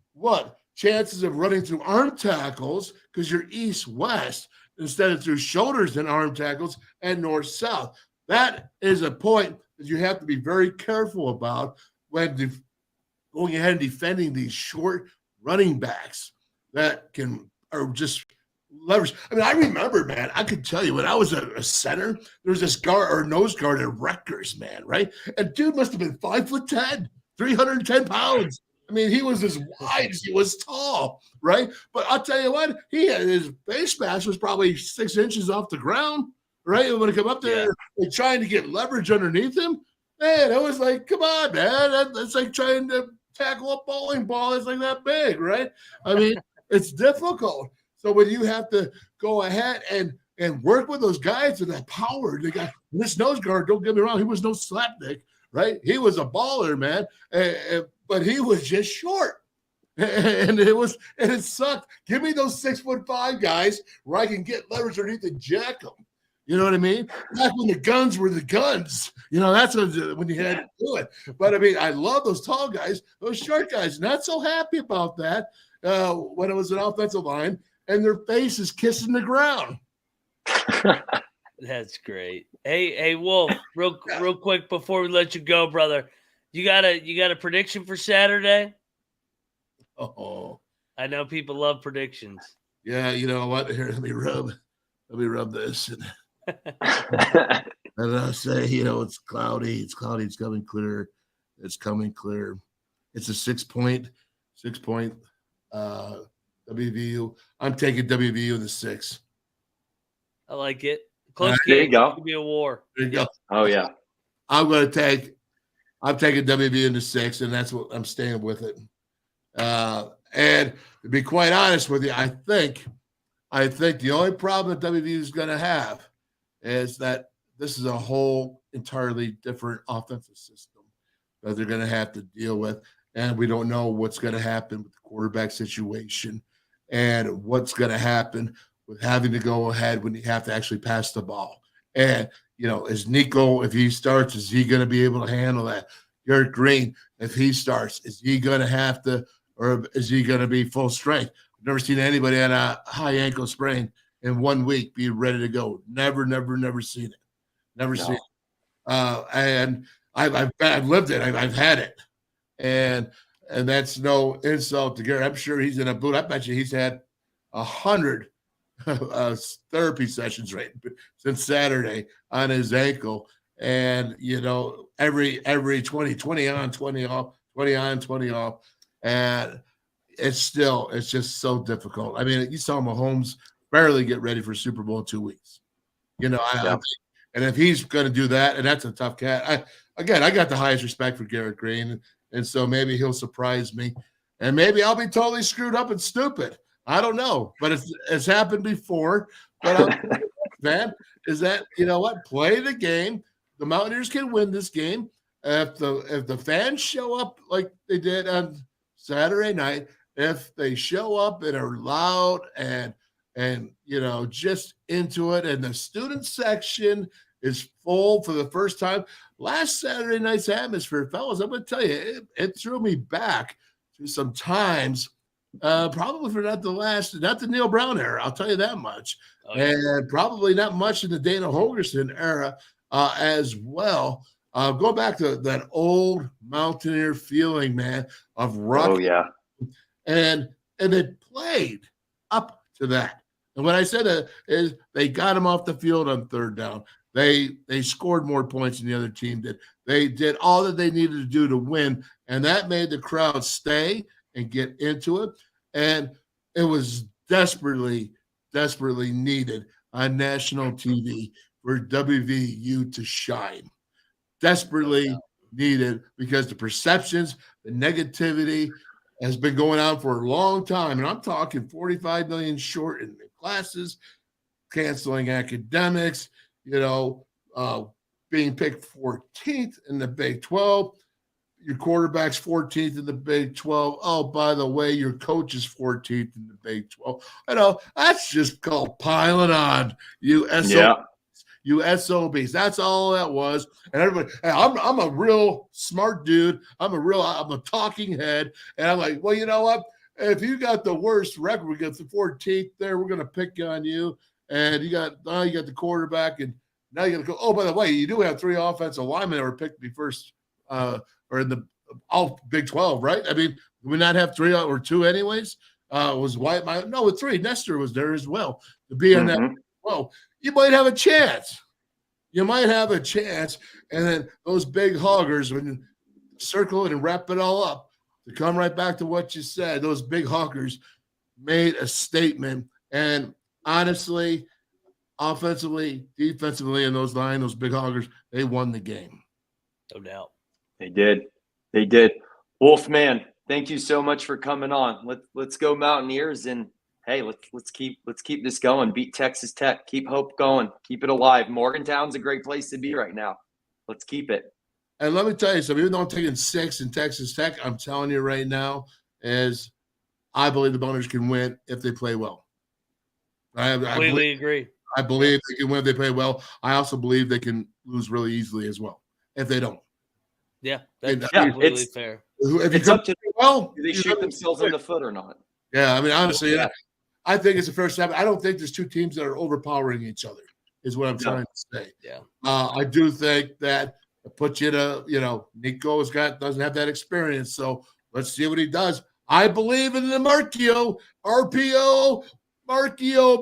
chances of running through arm tackles because you're east-west instead of through shoulders and arm tackles and north-south. That is a point that you have to be very careful about when going ahead and defending these short running backs that are just leverage. I mean, I remember, man, I could tell you when I was a center, there was this guard or nose guard at Rutgers, man, right? And dude must have been 5'10", 310 pounds. I mean, he was as wide as he was tall, right? But I'll tell you what, his face mask was probably 6 inches off the ground, right? And when he come up there, like trying to get leverage underneath him, man, it was like, come on, man. That's like trying to tackle a bowling ball that's like that big, right? I mean, it's difficult. So when you have to go ahead and work with those guys with that power, they got this nose guard, don't get me wrong, he was no slapdick, right? He was a baller, man. But he was just short. And it sucked. Give me those 6'5" guys where I can get leverage underneath and jack them. You know what I mean? Back when the guns were the guns. That's when you had to do it. But, I mean, I love those tall guys, those short guys. Not so happy about that when it was an offensive line, and their face is kissing the ground. That's great. Hey, Wolf, real quick before we let you go, brother, you got a prediction for Saturday? Oh, I know people love predictions. Yeah, you know what? Here, let me rub this, and I'll say, it's cloudy. It's cloudy. It's coming clear. It's coming clear. It's a 6-point WVU. I'm taking WVU in the 6. I like it. Close There you game. go. It could be a war. There you go. Oh, yeah. I'm taking WVU in the 6, and that's what I'm staying with it. And to be quite honest with you, I think the only problem that WVU is going to have is that this is a whole entirely different offensive system that they're going to have to deal with. And we don't know what's going to happen with the quarterback situation and what's going to happen with having to go ahead when you have to actually pass the ball. And, is Nico, if he starts, is he going to be able to handle that? Garrett Green, if he starts, is he going to have to, or is he going to be full strength? I've never seen anybody on a high ankle sprain in 1 week be ready to go. Never seen it. Never seen it. And I've lived it. I've had it. And that's no insult to Garrett. I'm sure he's in a boot. I bet you he's had 100 therapy sessions since Saturday on his ankle. And, every 20 on, 20 off, 20 on, 20 off. And it's just so difficult. I mean, you saw Mahomes barely get ready for Super Bowl in 2 weeks. You know, I think, and if he's going to do that, and that's a tough cat. I got the highest respect for Garrett Green, and so maybe he'll surprise me, and maybe I'll be totally screwed up and stupid. I don't know, but it's happened before. But man, is that, you know what? Play the game. The Mountaineers can win this game if the fans show up like they did on Saturday night. If they show up and are loud and you know, just into it, and the student section is full for the first time. Last Saturday night's atmosphere, fellas, I'm going to tell you, it threw me back to some times, probably for not the Neil Brown era, I'll tell you that much, and probably not much in the Dana Holgerson era as well. Go back to that old Mountaineer feeling, man, of rock. Oh, yeah. And it played up to that. And what I said is they got him off the field on third down. They scored more points than the other team did. They did all that they needed to do to win, and that made the crowd stay and get into it. And it was desperately, desperately needed on national TV for WVU to shine. Desperately needed, because the perceptions, the negativity has been going on for a long time. And I'm talking 45 million short in classes, canceling academics, you know, being picked 14th in the Big 12. Your quarterback's 14th in the Big 12. Oh, by the way, your coach is 14th in the Big 12. I know that's just called piling on, you SOBs. Yeah. You SOBs. That's all that was. And everybody, hey, I'm a real smart dude. I'm a talking head. And I'm like, well, you know what? If you got the worst record, we got the 14th there, we're going to pick on you. And you got the quarterback, and now you got to go. Oh, by the way, you do have 3 offensive linemen that were picked to be first or in the all Big 12, right? I mean, we not have 3 or 2 anyways? Was White? No, with 3. Nestor was there as well to be in that. Well, you might have a chance. You might have a chance. And then those big hoggers, when you circle it and wrap it all up, to come right back to what you said, those big hoggers made a statement. And honestly, offensively, defensively, in those big hoggers, they won the game. No doubt. They did. Wolfman, thank you so much for coming on. Let's go Mountaineers, and hey, let's keep this going. Beat Texas Tech. Keep hope going. Keep it alive. Morgantown's a great place to be right now. Let's keep it. And let me tell you something, even though I'm taking 6 in Texas Tech, I'm telling you right now, is I believe the Mountaineers can win if they play well. I completely agree. I believe they can win if they play well. I also believe they can lose really easily as well if they don't. Yeah, that's completely fair. If it's up to well, do they shoot themselves in the foot or not? Yeah, I mean, honestly, I think it's the first time. I don't think there's 2 teams that are overpowering each other, is what I'm trying to say. Yeah. I do think that it puts you to, you know, Nico doesn't have that experience, so let's see what he does. I believe in the RPO,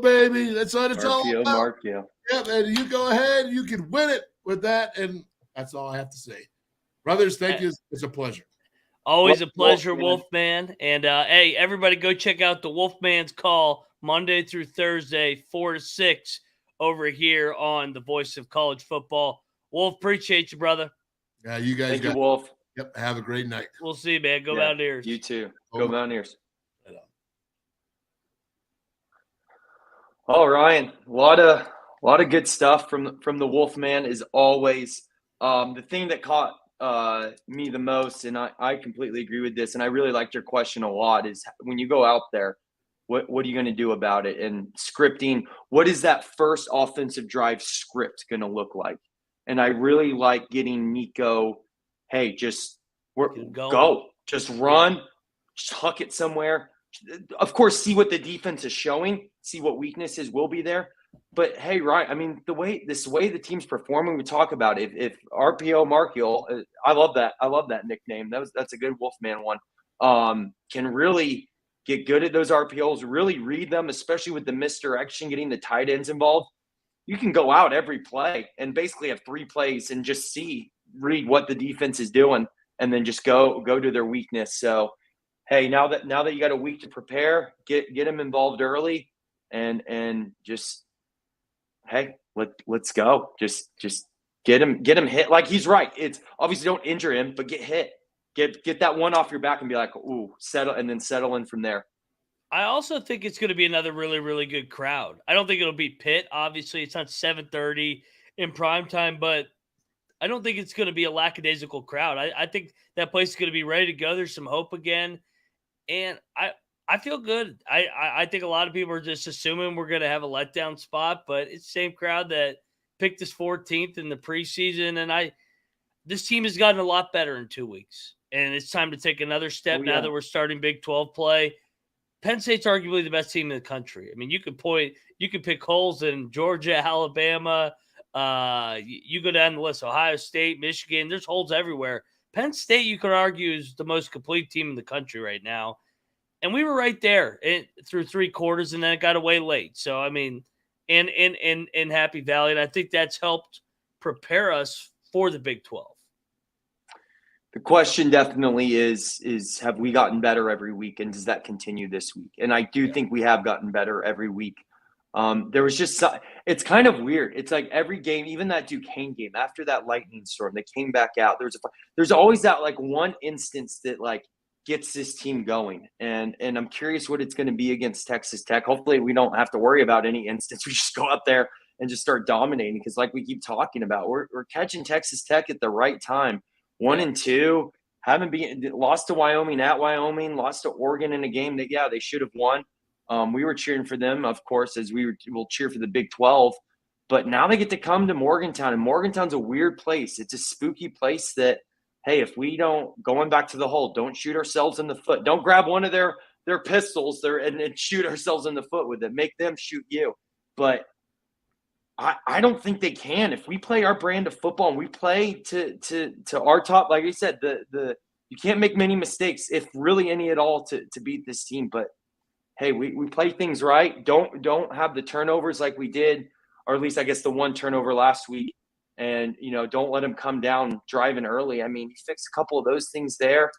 baby. That's what it's all about. Yeah, and you go ahead, you can win it with that, and that's all I have to say. Brothers, thank you. It's a pleasure. Always a pleasure, Wolfman. And, hey, everybody go check out the Wolfman's Call Monday through Thursday, 4 to 6 over here on the Voice of College Football. Wolf, appreciate you, brother. Yeah, you guys. Thank you, Wolf. Yep, have a great night. We'll see you, man. Go Mountaineers. You too. Go Mountaineers. Oh, Ryan, a lot of good stuff from the Wolfman as always. The thing that caught me the most, and I completely agree with this, and I really liked your question a lot, is when you go out there, what are you going to do about it? And scripting, what is that first offensive drive script going to look like? And I really like getting Nico, hey, just go. Just run, just huck it somewhere. Of course, see what the defense is showing, see what weaknesses will be there. But hey, Ryan, I mean, the way the team's performing, we talk about it. If RPO Markiel, I love that nickname. That's a good Wolfman one. Can really get good at those RPOs, really read them, especially with the misdirection, getting the tight ends involved. You can go out every play and basically have 3 plays and just read what the defense is doing and then just go to their weakness. So, hey, now that you got a week to prepare, get them involved early, and just, hey, let's go. Just get him hit. Like, he's right. It's obviously, don't injure him, but get hit. Get that one off your back and be like, ooh, settle in from there. I also think it's going to be another really, really good crowd. I don't think it'll be Pitt. Obviously, it's not 7:30 in prime time, but I don't think it's going to be a lackadaisical crowd. I think that place is going to be ready to go. There's some hope again, and I feel good. I think a lot of people are just assuming we're going to have a letdown spot, but it's the same crowd that picked us 14th in the preseason, and this team has gotten a lot better in 2 weeks, and it's time to take another step now that we're starting Big 12 play. Penn State's arguably the best team in the country. I mean, you could pick holes in Georgia, Alabama. You go down the list, Ohio State, Michigan. There's holes everywhere. Penn State, you could argue, is the most complete team in the country right now. And we were right there through 3 quarters, and then it got away late. So, I mean, in Happy Valley, and I think that's helped prepare us for the Big 12. The question definitely is have we gotten better every week, and does that continue this week? And I do think we have gotten better every week. There was just it's kind of weird. It's like every game, even that Duquesne game, after that lightning storm, they came back out. There's always that like one instance that like gets this team going, and I'm curious what it's going to be against Texas Tech. Hopefully, we don't have to worry about any instance. We just go out there and just start dominating, because like we keep talking about, we're catching Texas Tech at the right time. 1-2, haven't been lost to Wyoming at Wyoming, lost to Oregon in a game that they should have won. We were cheering for them, of course, as will cheer for the Big 12. But now they get to come to Morgantown, and Morgantown's a weird place. It's a spooky place that, hey, if we don't, going back to the hole, don't shoot ourselves in the foot. Don't grab one of their pistols there and shoot ourselves in the foot with it. Make them shoot you. But I don't think they can. If we play our brand of football and we play to our top, like I said, you can't make many mistakes, if really any at all, to beat this team. But hey, we play things right. Don't have the turnovers like we did, or at least I guess the one turnover last week. And don't let them come down driving early. I mean, you fix a couple of those things there,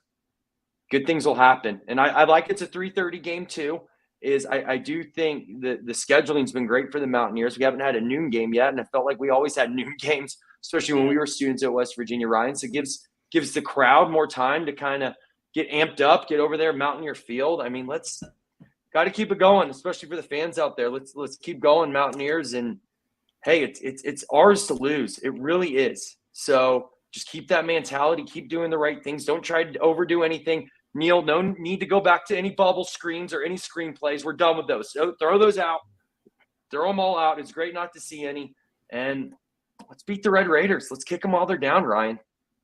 good things will happen. And I like it's a 3:30 game too. I do think the scheduling's been great for the Mountaineers. We haven't had a noon game yet, and it felt like we always had noon games, especially when we were students at West Virginia, Ryan. So it gives the crowd more time to kind of get amped up, get over there, Mountaineer Field. I mean, got to keep it going, especially for the fans out there. Let's keep going, Mountaineers. And hey, it's ours to lose. It really is. So just keep that mentality, keep doing the right things. Don't try to overdo anything. Neil, no need to go back to any bubble screens or any screenplays. We're done with those. So throw those out. Throw them all out. It's great not to see any. And let's beat the Red Raiders. Let's kick them while they're down, Ryan.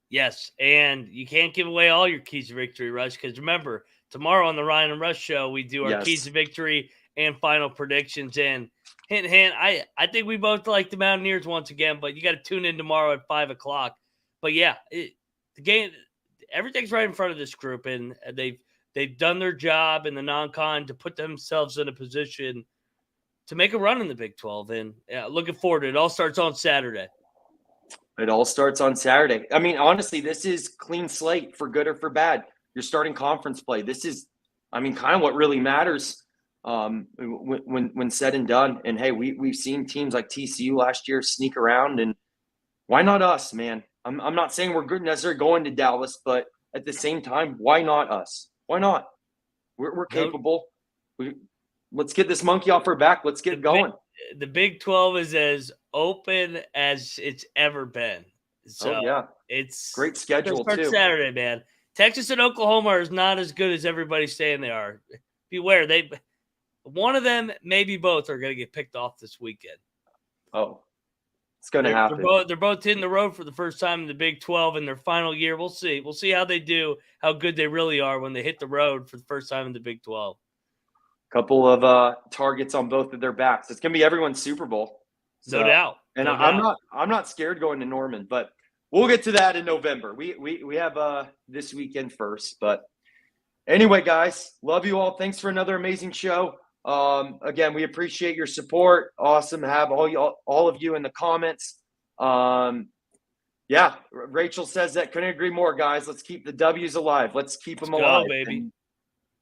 Yes, and you can't give away all your keys to victory, Rush, because remember, tomorrow on the Ryan and Rush show, we do our keys to victory and final predictions. And hint, I think we both like the Mountaineers once again, but you got to tune in tomorrow at 5 o'clock. But yeah, the game – everything's right in front of this group, and they've done their job in the non-con to put themselves in a position to make a run in the Big 12. And looking forward to it. It all starts on Saturday. It all starts on Saturday. I mean, honestly, this is clean slate for good or for bad. You're starting conference play. This is, I mean, kind of what really matters when said and done. And hey, we've seen teams like TCU last year sneak around, and why not us, man? I'm not saying we're good necessarily going to Dallas, but at the same time, why not us? Why not? We're capable. Let's get this monkey off our back. Let's get going. The Big 12 is as open as it's ever been. So it's great schedule too. Saturday, man. Texas and Oklahoma are not as good as everybody's saying they are. Beware, one of them, maybe both, are going to get picked off this weekend. Oh. It's going to happen. They're both hitting the road for the first time in the Big 12 in their final year. We'll see. We'll see how they do, how good they really are when they hit the road for the first time in the Big 12. Couple of targets on both of their backs. It's going to be everyone's Super Bowl. So, no doubt. And I'm not scared going to Norman, but we'll get to that in November. We have this weekend first. But anyway, guys, love you all. Thanks for another amazing show. Again, we appreciate your support. Awesome to have all of you in the comments. Yeah, Rachel says that. Couldn't agree more, guys. Let's keep the W's alive. Let's keep them Let's alive, go, baby.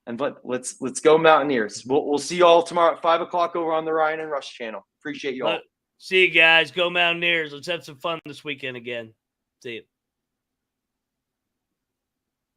And let's go Mountaineers. We'll see you all tomorrow at 5:00 over on the Ryan and Rush channel. Appreciate you all. See you guys. Go Mountaineers. Let's have some fun this weekend again. See you.